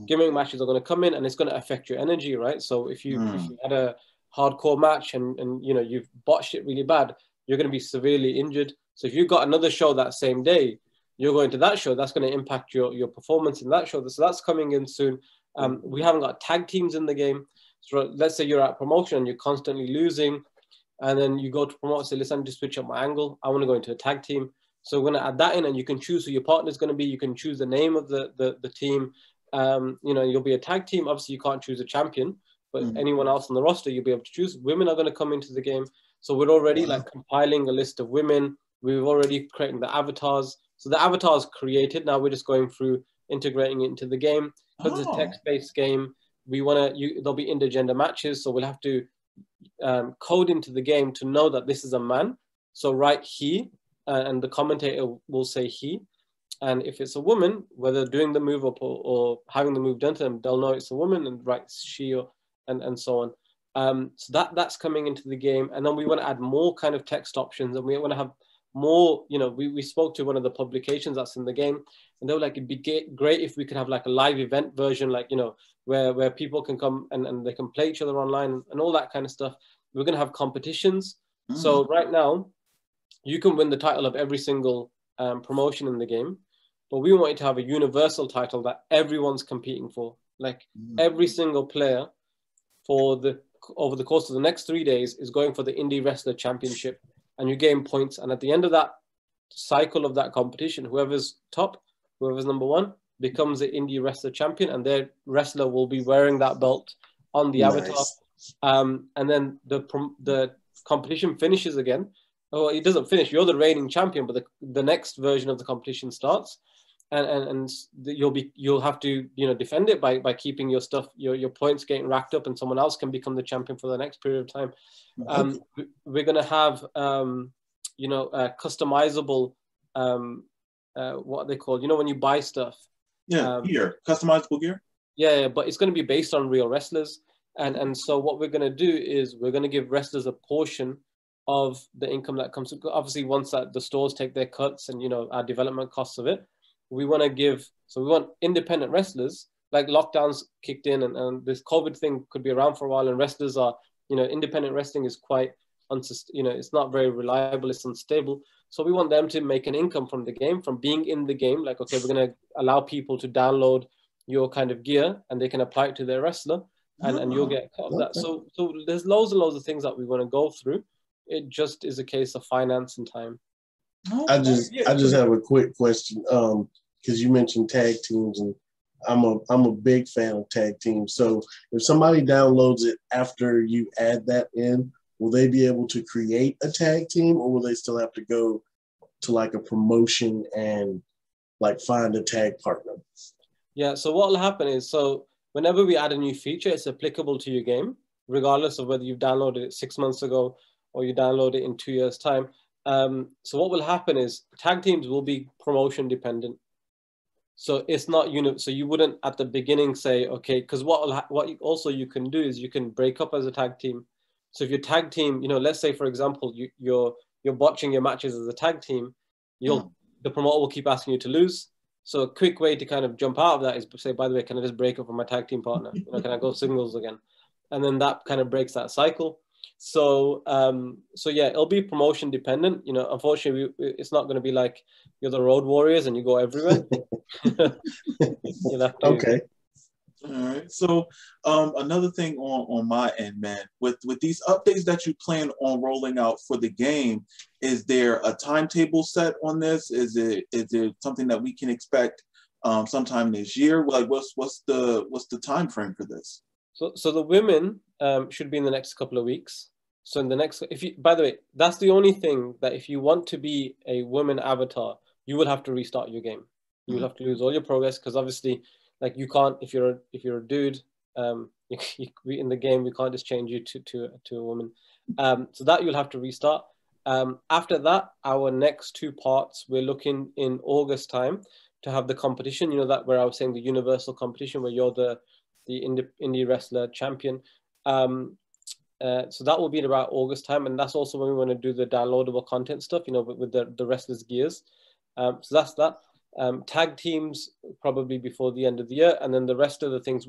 Gimmick matches are going to come in and it's going to affect your energy, right? So if you had a hardcore match and you've botched it really bad, you're going to be severely injured. So if you've got another show that same day, you're going to that show, that's going to impact your performance in that show. So that's coming in soon. We haven't got tag teams in the game. So let's say you're at promotion and you're constantly losing, and then you go to promote and say, listen, I need to switch up my angle. I want to go into a tag team. So we're going to add that in, and you can choose who your partner is going to be. You can choose the name of the team. You'll be a tag team. Obviously, you can't choose a champion, but anyone else on the roster, you'll be able to choose. Women are going to come into the game. So we're already like compiling a list of women. We've already created the avatars. So the avatar is created. Now we're just going through integrating it into the game. Because it's a text-based game, there'll be intergender matches. So we'll have to code into the game to know that this is a man. So write he, and the commentator will say he. And if it's a woman, whether doing the move up or having the move done to them, they'll know it's a woman and right, she or, and so on. So that's coming into the game. And then we want to add more kind of text options, and we want to have more, you know, we spoke to one of the publications that's in the game, and they were like, it'd be great if we could have like a live event version, like, you know, where people can come and they can play each other online and all that kind of stuff. We're going to have competitions. So right now, you can win the title of every single promotion in the game, but we want it to have a universal title that everyone's competing for. Like every single player over the course of the next 3 days is going for the Indie Wrestler Championship, and you gain points. And at the end of that cycle of that competition, whoever's top, whoever's number one, becomes the Indie Wrestler Champion, and their wrestler will be wearing that belt on the avatar. And then the competition finishes again. Oh, it doesn't finish. You're the reigning champion, but the next version of the competition starts, and you'll have to, you know, defend it by keeping your stuff, your points getting racked up, and someone else can become the champion for the next period of time. We're gonna have you know, customizable what they call, you know, when you buy stuff. Gear, customizable gear. Yeah, but it's going to be based on real wrestlers, and so what we're going to do is we're going to give wrestlers a portion of the income that comes. Obviously, once that the stores take their cuts and, you know, our development costs of it, we want to give. So we want independent wrestlers. Like lockdowns kicked in, and this COVID thing could be around for a while, and wrestlers are, you know, independent wrestling is quite you know, it's not very reliable, it's unstable. So we want them to make an income from the game, from being in the game. Like, okay, we're going to allow people to download your kind of gear, and they can apply it to their wrestler, and you'll get cut of that. So there's loads and loads of things that we want to go through. It just is a case of finance and time. I just have a quick question, because you mentioned tag teams, and I'm a big fan of tag teams. So if somebody downloads it after you add that in, will they be able to create a tag team, or will they still have to go to like a promotion and like find a tag partner? Yeah, so what will happen is, so whenever we add a new feature, it's applicable to your game, regardless of whether you've downloaded it 6 months ago or you download it in 2 years' time. So what will happen is tag teams will be promotion dependent. So it's not, so you wouldn't at the beginning say, okay, because what also you can do is you can break up as a tag team. So if your tag team, you know, let's say, for example, you're botching your matches as a tag team, the promoter will keep asking you to lose. So a quick way to kind of jump out of that is to say, by the way, can I just break up with my tag team partner? You know, can I go singles again? And then that kind of breaks that cycle. So yeah, it'll be promotion dependent. You know, unfortunately, it's not going to be like you're the Road Warriors and you go everywhere. You'll have to, okay. All right. So another thing on my end, man, with these updates that you plan on rolling out for the game, is there a timetable set on this? Is there something that we can expect sometime this year? Like, what's the time frame for this? So the women should be in the next couple of weeks. So in the next, by the way, that's the only thing that if you want to be a woman avatar, you will have to restart your game. You will have to lose all your progress, because obviously, like, you can't, if you're a dude, in the game, we can't just change you to a woman. So that you'll have to restart. After that, our next 2 parts, we're looking in August time to have the competition. You know, that where I was saying the universal competition, where you're the indie wrestler champion. So that will be in about August time, and that's also when we want to do the downloadable content stuff, you know, with the wrestlers' gears. So that's that. Tag teams probably before the end of the year, and then the rest of the things.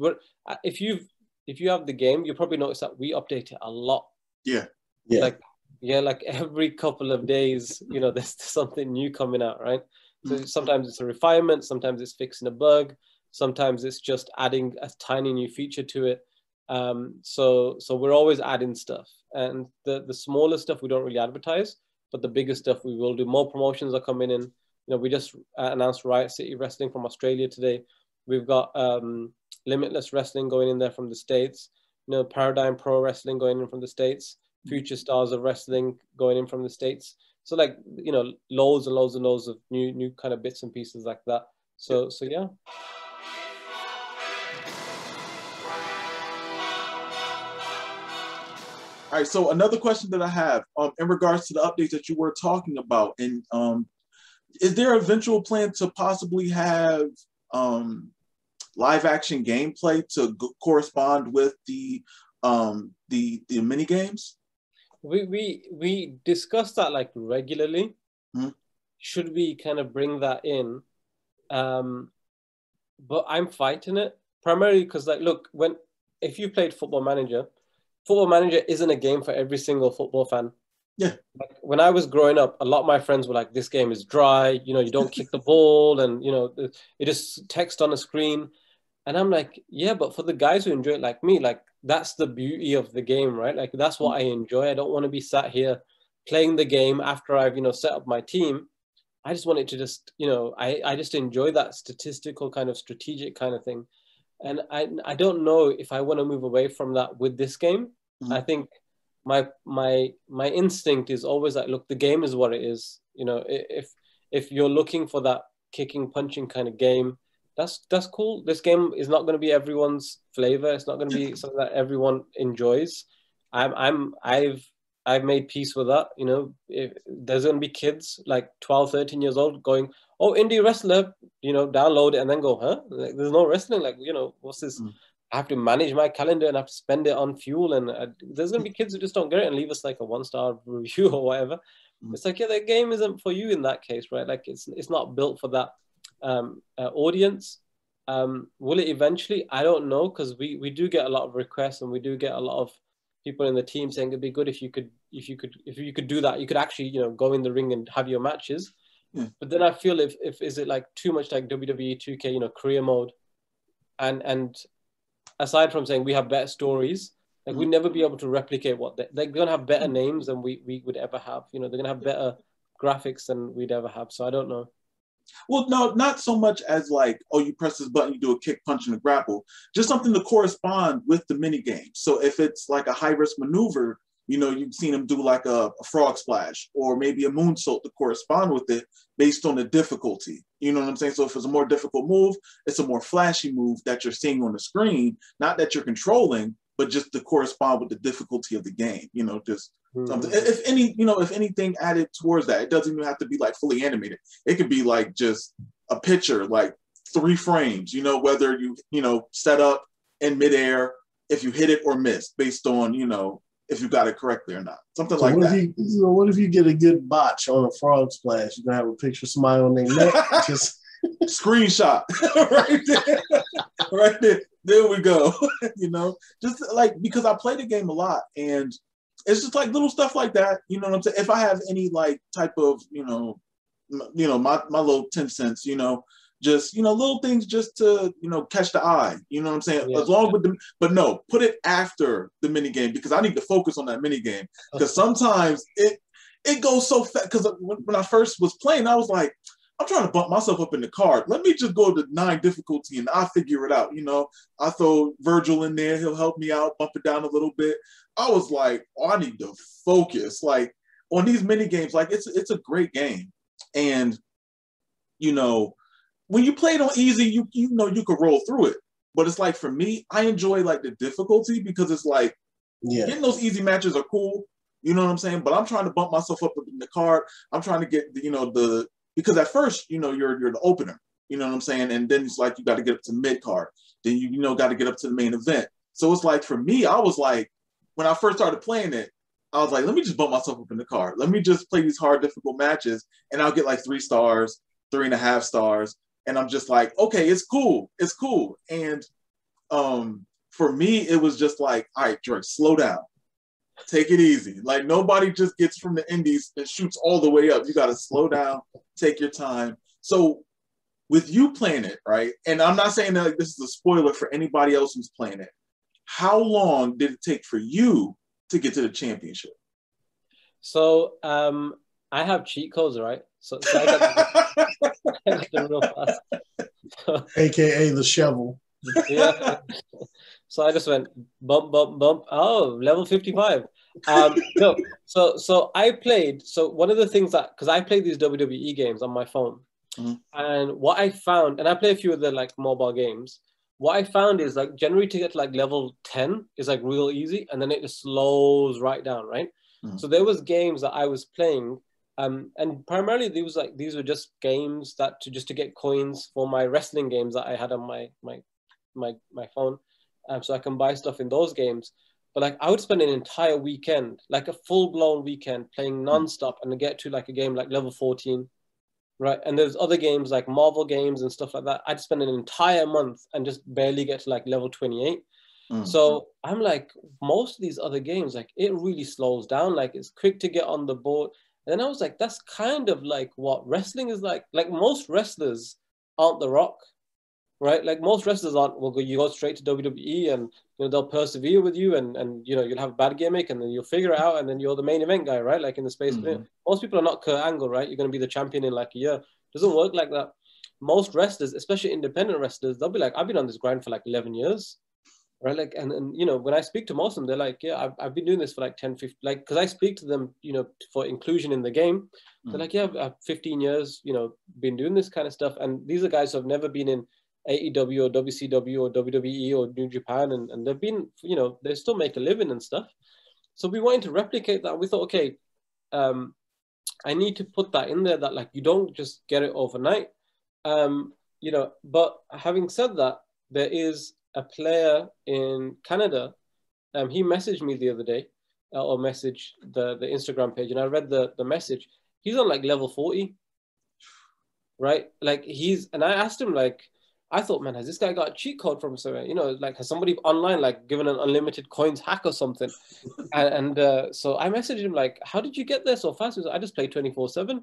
If you have the game, you probably notice that we update it a lot. Yeah. Like every couple of days, you know, there's something new coming out, right? So sometimes it's a refinement, sometimes it's fixing a bug, sometimes it's just adding a tiny new feature to it. So we're always adding stuff, and the smaller stuff we don't really advertise, but the bigger stuff we will do. More promotions are coming in. You know, we just announced Riot City Wrestling from Australia today. We've got Limitless Wrestling going in there from the States. You know, Paradigm Pro Wrestling going in from the States. Future Stars of Wrestling going in from the States. So, like, you know, loads and loads and loads of new kind of bits and pieces like that. So yeah. All right. So another question that I have in regards to the updates that you were talking about, and is there an eventual plan to possibly have live action gameplay to correspond with the mini games? We discuss that like regularly. Mm-hmm. Should we kind of bring that in? But I'm fighting it primarily because, like, look, if you played Football Manager isn't a game for every single football fan. Yeah. Like, when I was growing up, a lot of my friends were like, "This game is dry. You know, you don't kick the ball, and you know, it is text on a screen." And I'm like, "Yeah, but for the guys who enjoy it, like me, like that's the beauty of the game, right? Like that's what I enjoy. I don't want to be sat here playing the game after I've set up my team. I just want it to just, I just enjoy that statistical kind of strategic kind of thing. And I don't know if I want to move away from that with this game. Mm-hmm. I think my instinct is always like, look, the game is what it is. If you're looking for that kicking, punching kind of game, that's cool. This game is not going to be everyone's flavor. It's not going to be something that everyone enjoys. I've made peace with that. If there's going to be kids like 12, 13 years old going, "Oh, indie wrestler," download it and then go, "Huh? Like, there's no wrestling. Like, what's this?" I have to manage my calendar and I have to spend it on fuel. And there's going to be kids who just don't get it and leave us like a 1-star review or whatever. It's like, yeah, the game isn't for you in that case, right? Like it's not built for that audience. Will it eventually? I don't know, because we do get a lot of requests and we do get a lot of people in the team saying it'd be good if you could do that. You could actually go in the ring and have your matches. Yeah. But then I feel if is it like too much like WWE 2K career mode, and aside from saying we have better stories, like we'd never be able to replicate what they're gonna have better names than we would ever have. They're gonna have better graphics than we'd ever have. So I don't know. Well, no, not so much as like, oh, you press this button, you do a kick, punch, and a grapple. Just something to correspond with the mini game. So if it's like a high risk maneuver, you've seen them do like a frog splash or maybe a moonsault to correspond with it based on the difficulty. You know what I'm saying? So if it's a more difficult move, it's a more flashy move that you're seeing on the screen, not that you're controlling, but just to correspond with the difficulty of the game. Just something. If anything added towards that, it doesn't even have to be like fully animated. It could be like just a picture, like 3 frames. Whether you set up in midair, if you hit it or miss, based on if you got it correctly or not. Something like that. What if you get a good botch on a frog splash? You're gonna have a picture of somebody on their neck. Just screenshot right there. Right there. There we go. Just like, because I play the game a lot and it's just like little stuff like that. You know what I'm saying? If I have any like type of, my little 10 cents, just, little things just to, catch the eye. You know what I'm saying? Yeah. As long with but no, put it after the mini game, because I need to focus on that mini game. Because sometimes it goes so fast. Because when I first was playing, I was like, I'm trying to bump myself up in the card. Let me just go to 9 difficulty and I'll figure it out. I throw Virgil in there. He'll help me out, bump it down a little bit. I was like, oh, I need to focus. Like on these mini games, like it's a great game. And, when you play it on easy, you could roll through it. But it's like, for me, I enjoy like the difficulty, because it's like, getting those easy matches are cool. You know what I'm saying? But I'm trying to bump myself up in the card. I'm trying to get because at first, you're the opener, you know what I'm saying? And then it's like, you got to get up to mid card. Then you got to get up to the main event. So it's like, for me, I was like, when I first started playing it, I was like, let me just bump myself up in the card. Let me just play these hard, difficult matches, and I'll get like 3 stars, 3.5 stars. And I'm just like, okay, it's cool. It's cool. And for me, it was just like, all right, Drake, slow down. Take it easy. Like, nobody just gets from the indies and shoots all the way up. You got to slow down, take your time. So with you playing it, right? And I'm not saying that like, this is a spoiler for anybody else who's playing it. How long did it take for you to get to the championship? So I have cheat codes, right? So I got them real fast. AKA the shovel. Yeah. So I just went bump, bump, bump. Oh, level 55. No. So I played. So one of the things because I play these WWE games on my phone, and what I found, and I play a few of the like mobile games. What I found is like generally to get to like level 10 is like real easy, and then it just slows right down, right? So there was games that I was playing And primarily these were just games that just to get coins for my wrestling games that I had on my phone, so I can buy stuff in those games. But like I would spend an entire weekend, like a full-blown weekend, playing non-stop and get to like a game like level 14, right? And there's other games like Marvel games and stuff like that. I'd spend an entire month and just barely get to like level 28. So I'm like, most of these other games, like it really slows down. Like it's quick to get on the board. And then I was like, that's kind of like what wrestling is like. Like most wrestlers aren't The Rock, right? Like most wrestlers aren't, well, you go straight to WWE and they'll persevere with you and you'll have a bad gimmick and then you'll figure it out and then you're the main event guy, right? Like in the space. Most people are not Kurt Angle, right? You're going to be the champion in like a year. It doesn't work like that. Most wrestlers, especially independent wrestlers, they'll be like, I've been on this grind for like 11 years. Right, like, and when I speak to most of them, they're like, yeah, I've been doing this for like 10, 15, like, because I speak to them, for inclusion in the game. They're like, yeah, I've 15 years, been doing this kind of stuff. And these are guys who have never been in AEW or WCW or WWE or New Japan. And they've been, they still make a living and stuff. So we wanted to replicate that. We thought, okay, I need to put that in there that like, you don't just get it overnight. But having said that, there is a player in Canada. He messaged me the other day, or messaged the Instagram page, and I read the message. He's on like level 40, right? Like and I asked him, like, I thought, man, has this guy got a cheat code from somewhere? Like has somebody online like given an unlimited coins hack or something? So I messaged him like, how did you get there so fast? He was like, I just play 24/7,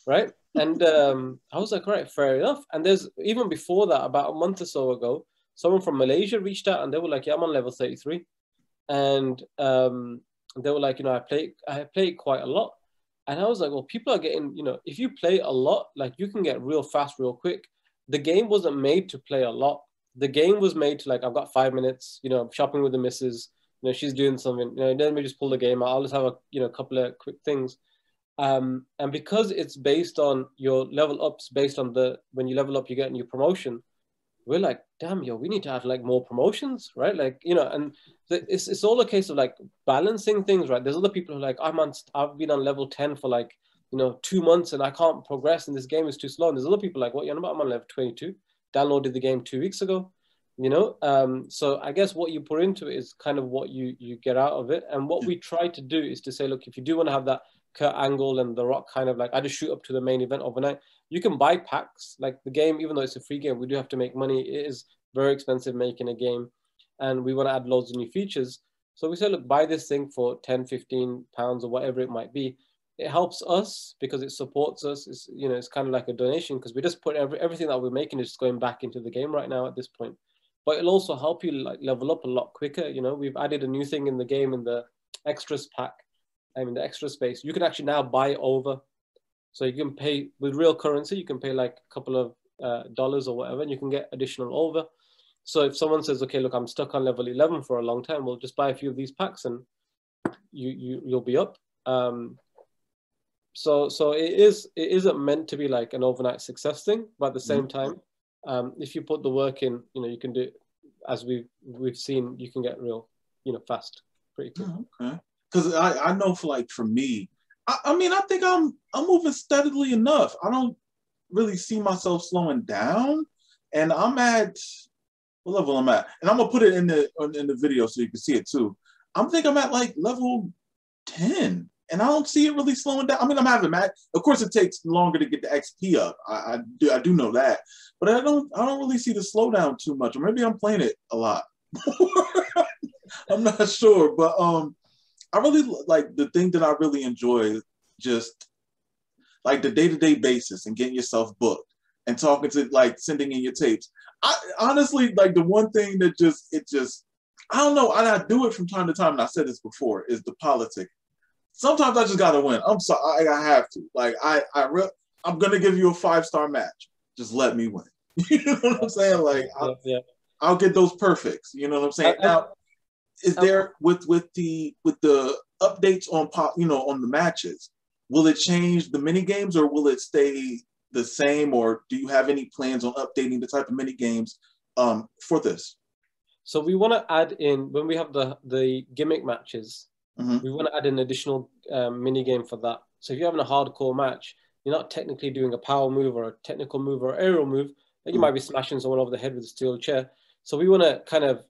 right? And I was like, all right, fair enough. And there's even before that, about a month or so ago, someone from Malaysia reached out and they were like, yeah, I'm on level 33. And they were like, I play quite a lot. And I was like, well, people are getting, if you play a lot, like you can get real fast, real quick. The game wasn't made to play a lot. The game was made to like, I've got 5 minutes, I'm shopping with the missus, she's doing something, let me just pull the game out. I'll just have a couple of quick things. And because it's based on your level ups, based on when you level up, you get a new promotion. We're like, damn, we need to have like more promotions, right? Like, and it's all a case of like balancing things, right? There's other people who are like, I've been on level 10 for like, 2 months and I can't progress and this game is too slow. And there's other people like, what, I'm on level 22, downloaded the game 2 weeks ago, So I guess what you put into it is kind of what you get out of it. And what we try to do is to say, look, if you do want to have that Kurt Angle and The Rock kind of like, I just shoot up to the main event overnight. You can buy packs. Like the game, even though it's a free game, we do have to make money. It is very expensive making a game. And we want to add loads of new features. So we say, look, buy this thing for 10, 15 pounds or whatever it might be. It helps us because it supports us. It's, it's kind of like a donation because we just put everything that we're making is just going back into the game right now at this point. But it'll also help you like level up a lot quicker. We've added a new thing in the game in the extras pack. The extra space. You can actually now buy over. So you can pay with real currency. You can pay like a couple of dollars or whatever, and you can get additional over. So if someone says, okay, look, I'm stuck on level 11 for a long time, we'll just buy a few of these packs and you'll be up. So it isn't meant to be like an overnight success thing, but at the same time, if you put the work in, you can do it, as we've seen, you can get real, fast, pretty quick. Okay. Because I know for me, I think I'm moving steadily enough. I don't really see myself slowing down, and I'm at what level I'm at, and I'm gonna put it in the video so you can see it too. I'm at like level 10, and I don't see it really slowing down. I'm having match. Of course, it takes longer to get the XP up. I do know that, but I don't really see the slowdown too much. Or maybe I'm playing it a lot. I'm not sure, but I really like the thing that I really enjoy, just like the day-to-day basis and getting yourself booked and talking to like sending in your tapes. I honestly like the one thing that I don't know, and I do it from time to time, and I said this before, is the politic. Sometimes I just gotta win. I'm sorry, I have to. Like I'm gonna give you a 5-star match. Just let me win. You know what I'm saying? Like I'll get those perfects. You know what I'm saying? Now, is there with the updates on on the matches? Will it change the mini games or will it stay the same? Or do you have any plans on updating the type of mini games for this? So we want to add in, when we have the gimmick matches, we want to add an additional mini game for that. So if you're having a hardcore match, you're not technically doing a power move or a technical move or aerial move. Like you might be smashing someone over the head with a steel chair. So we want to kind of,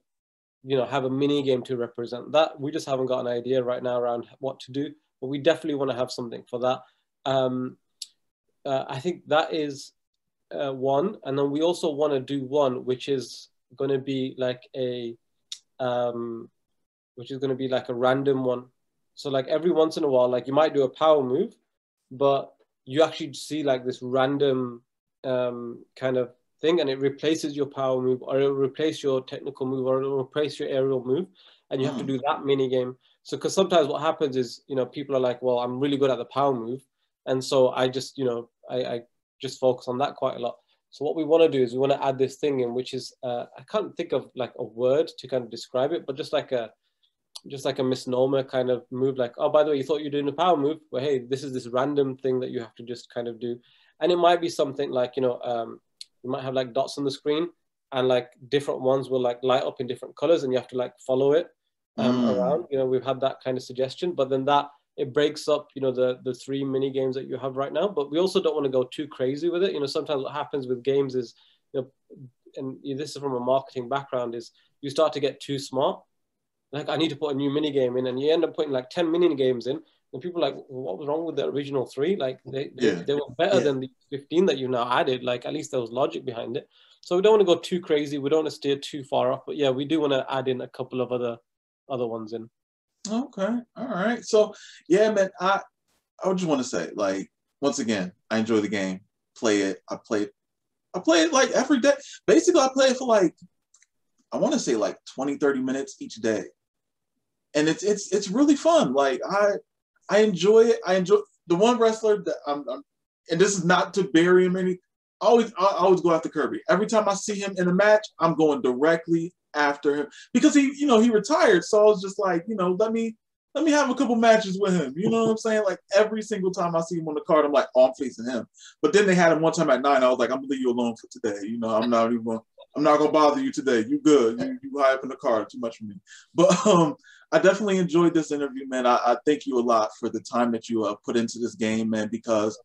have a mini game to represent that. We just haven't got an idea right now around what to do, but we definitely want to have something for that. I think that is one. And then we also want to do one, which is going to be like a random one. So like every once in a while, like you might do a power move, but you actually see like this random kind of thing, and it replaces your power move, or it'll replace your technical move, or it'll replace your aerial move, and you have to do that mini game. So because sometimes what happens is, people are like, well, I'm really good at the power move, and so I just, I just focus on that quite a lot. So what we want to do is we want to add this thing in, which is I can't think of like a word to kind of describe it, but just like a misnomer kind of move, like, oh, by the way, you thought you were doing a power move, but hey, this is this random thing that you have to just kind of do. And it might be something like, you might have like dots on the screen, and like different ones will like light up in different colors, and you have to like follow it around. We've had that kind of suggestion, but then that it breaks up, the 3 mini games that you have right now. But we also don't want to go too crazy with it. Sometimes what happens with games is, and this is from a marketing background, is you start to get too smart. Like, I need to put a new mini game in, and you end up putting like 10 mini games in, and people are like, well, what was wrong with the original 3? Like they were better than the 15 that you now added. Like, at least there was logic behind it. So we don't want to go too crazy. We don't want to steer too far off. But yeah, we do want to add in a couple of other ones in. Okay. All right. So yeah, man, I would just want to say, like, once again, I enjoy the game. Play it. I play it like every day. Basically, I play it for like, I want to say like 20, 30 minutes each day. And it's really fun. Like I enjoy it. I enjoy the one wrestler that I'm and this is not to bury him any. I always go after Kirby. Every time I see him in a match, I'm going directly after him because he retired. So I was just like, let me have a couple matches with him. You know what I'm saying? Like every single time I see him on the card, I'm like, oh, I'm facing him. But then they had him one time at 9. I was like, I'm gonna leave you alone for today. I'm not gonna bother you today. You good. You high up in the card. Too much for me. But I definitely enjoyed this interview, man. I thank you a lot for the time that you put into this game, man, because,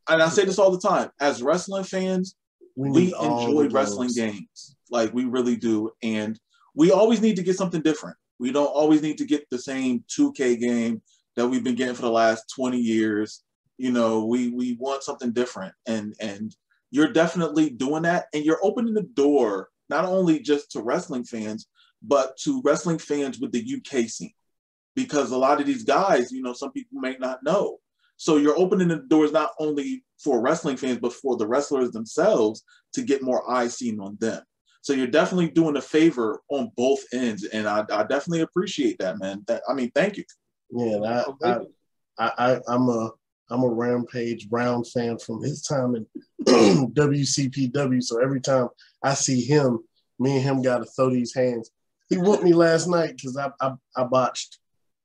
and I say this all the time, as wrestling fans, we enjoy wrestling games. Like, we really do. And we always need to get something different. We don't always need to get the same 2K game that we've been getting for the last 20 years. We want something different. And you're definitely doing that. And you're opening the door, not only just to wrestling fans, but to wrestling fans with the UK scene. Because a lot of these guys, some people may not know. So you're opening the doors not only for wrestling fans, but for the wrestlers themselves to get more eyes seen on them. So you're definitely doing a favor on both ends. And I definitely appreciate that, man. Thank you. Yeah, I'm a Rampage Brown fan from his time in WCPW. So every time I see him, me and him got to throw these hands. He whooped me last night because I botched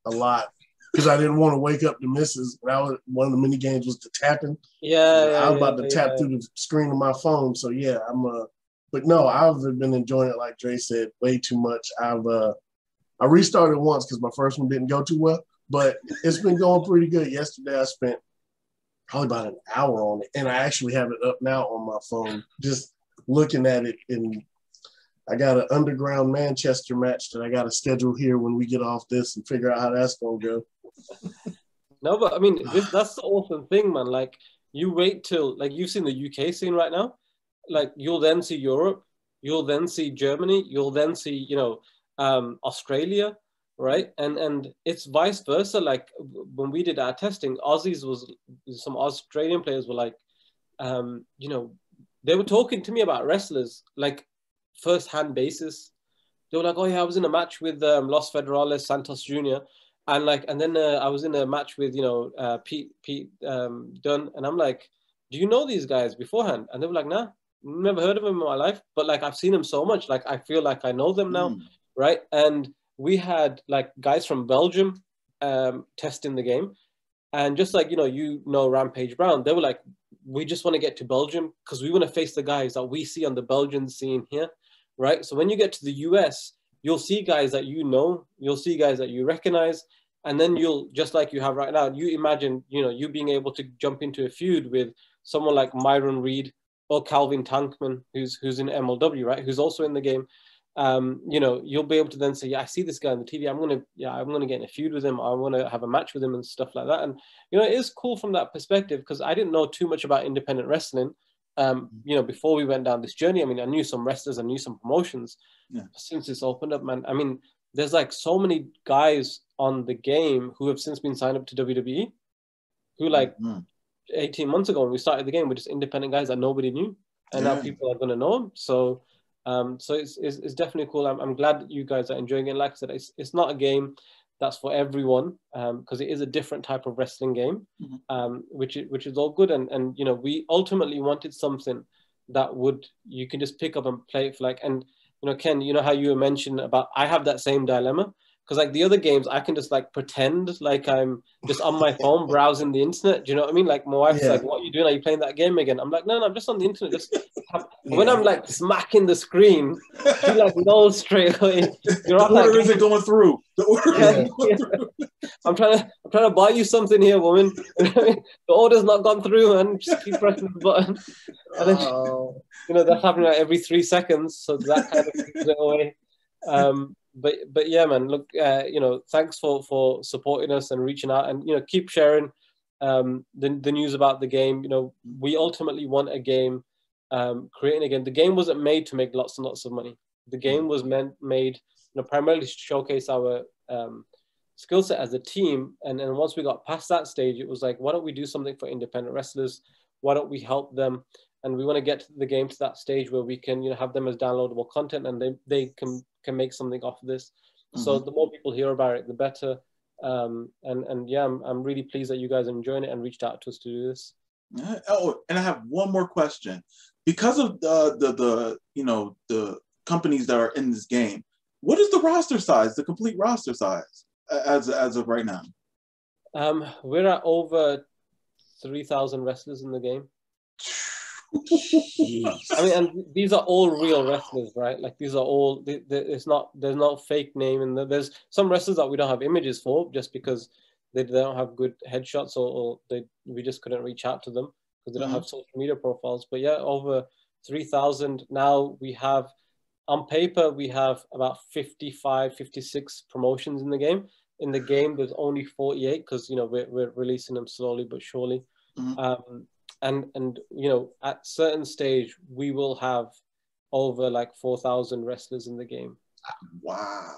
a lot because I didn't want to wake up the missus. One of the mini games was the tapping. I was about to tap through the screen of my phone. So yeah, but no, I've been enjoying it, like Dre said, way too much. I restarted once because my first one didn't go too well, but it's been going pretty good. Yesterday I spent probably about an hour on it, and I actually have it up now on my phone, just looking at it. And I got an underground Manchester match that I got to schedule here when we get off this and figure out how that's going to go. No, but that's the awesome thing, man. Like, you wait till, like, you've seen the UK scene right now. Like, you'll then see Europe, you'll then see Germany, you'll then see, Australia, right? And it's vice versa. Like, when we did our testing, some Australian players were like, they were talking to me about wrestlers, like, first-hand basis. They were like, oh yeah, I was in a match with Los Federales Santos Jr. And then I was in a match with, Pete Dunne. And I'm like, do you know these guys beforehand? And they were like, nah, never heard of them in my life. But like, I've seen them so much, like, I feel like I know them now, right? And we had like guys from Belgium testing the game. And just like, Rampage Brown, they were like, we just want to get to Belgium because we want to face the guys that we see on the Belgian scene here, right? So when you get to the US, you'll see guys that you'll see guys that you recognize, And then you'll, just like you have right now, you imagine, you know, you being able to jump into a feud with someone like Myron Reed or Calvin Tankman, who's in MLW, right? Who's also in the game. You know, you'll be able to then say, yeah, I see this guy on the TV. I'm gonna get in a feud with him. I want to have a match with him and stuff like that. And you know, it is cool from that perspective because I didn't know too much about independent wrestling. You know, before we went down this journey, I mean, I knew some wrestlers, I knew some promotions. Yeah. Since it's opened up, man, I mean, there's like so many guys on the game who have since been signed up to WWE, who like 18 months ago when we started the game were just independent guys that nobody knew, and now people are going to know them. So it's definitely cool. I'm glad that you guys are enjoying it. Like I said, it's not a game that's for everyone, because it is a different type of wrestling game, which is all good. And you know, we ultimately wanted something that you can just pick up and play it for like, and you know, Ken, you know how you mentioned about, I have that same dilemma. Because like the other games, I can just like pretend like I'm just on my phone browsing the internet. Do you know what I mean? Like my wife's like, "What are you doing? Are you playing that game again?" I'm like, "No, I'm just on the internet." When I'm like smacking the screen, she like knows straight away. You're the order isn't going through. The order isn't going through. I'm trying to buy you something here, woman. The order's not gone through, man. Just keep pressing the button. And then, you know, that's happening like every 3 seconds, so that kind of keeps it away. But yeah, man, look, you know, thanks for supporting us and reaching out, and you know, keep sharing the news about the game. You know, we ultimately want a game, creating a game. The game wasn't made to make lots and lots of money. The game was made, you know, primarily to showcase our skill set as a team. And once we got past that stage, it was like, why don't we do something for independent wrestlers? Why don't we help them? And we want to get the game to that stage where we can, you know, have them as downloadable content, and they can make something off of this. So the more people hear about it, the better. And yeah, I'm really pleased that you guys are enjoying it and reached out to us to do this. Oh, and I have one more question. Because of the you know, the companies that are in this game, what is the roster size, the complete roster size as of right now? We're at over 3,000 wrestlers in the game. I mean, and these are all real wrestlers, right? Like these are all. There's no fake name, and there's some wrestlers that we don't have images for just because they don't have good headshots, or we just couldn't reach out to them because they don't have social media profiles. But yeah, over 3,000 now. We have, on paper, we have about 55, 56 promotions in the game. In the game, there's only 48 because, you know, we're releasing them slowly but surely. And you know, at certain stage, we will have over like 4,000 wrestlers in the game. Wow,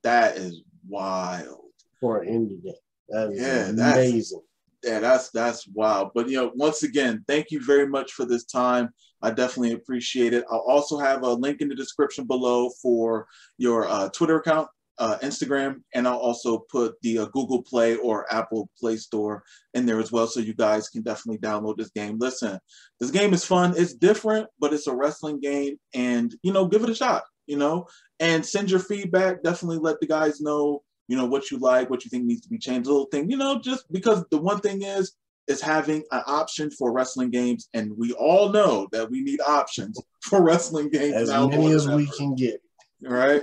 that is wild for an indie game. That is amazing. That's wild. But you know, once again, thank you very much for this time. I definitely appreciate it. I'll also have a link in the description below for your Twitter account, Instagram, and I'll also put the Google Play or Apple Play Store in there as well, so you guys can definitely download this game. Listen, this game is fun. It's different, but it's a wrestling game, and you know, give it a shot. You know, and send your feedback. Definitely let the guys know, you know, what you like, what you think needs to be changed. A little thing, you know, just because the one thing is having an option for wrestling games, and we all know that we need options for wrestling games as many as we can get. Right.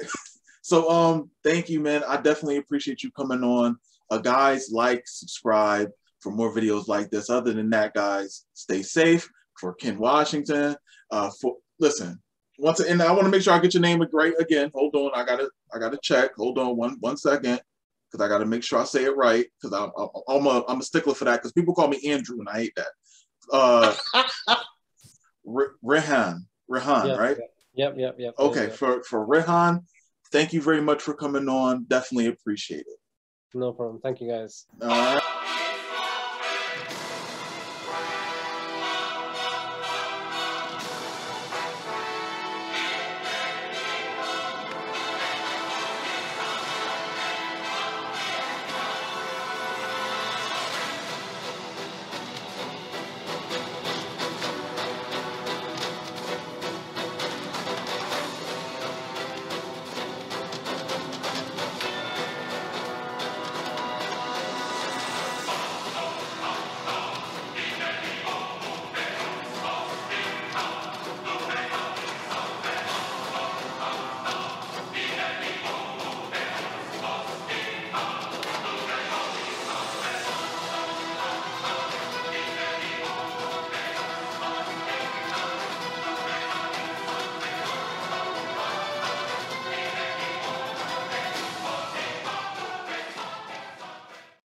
So, thank you, man. I definitely appreciate you coming on. Guys, like, subscribe for more videos like this. Other than that, guys, stay safe. For Ken Washington, listen, and I want to make sure I get your name right again. Hold on, I gotta check. Hold on one second, because I gotta make sure I say it right. Because I'm a stickler for that. Because people call me Andrew, and I hate that. Rehan, right? Yep. Okay, for Rehan. Thank you very much for coming on. Definitely appreciate it. No problem. Thank you, guys. All right.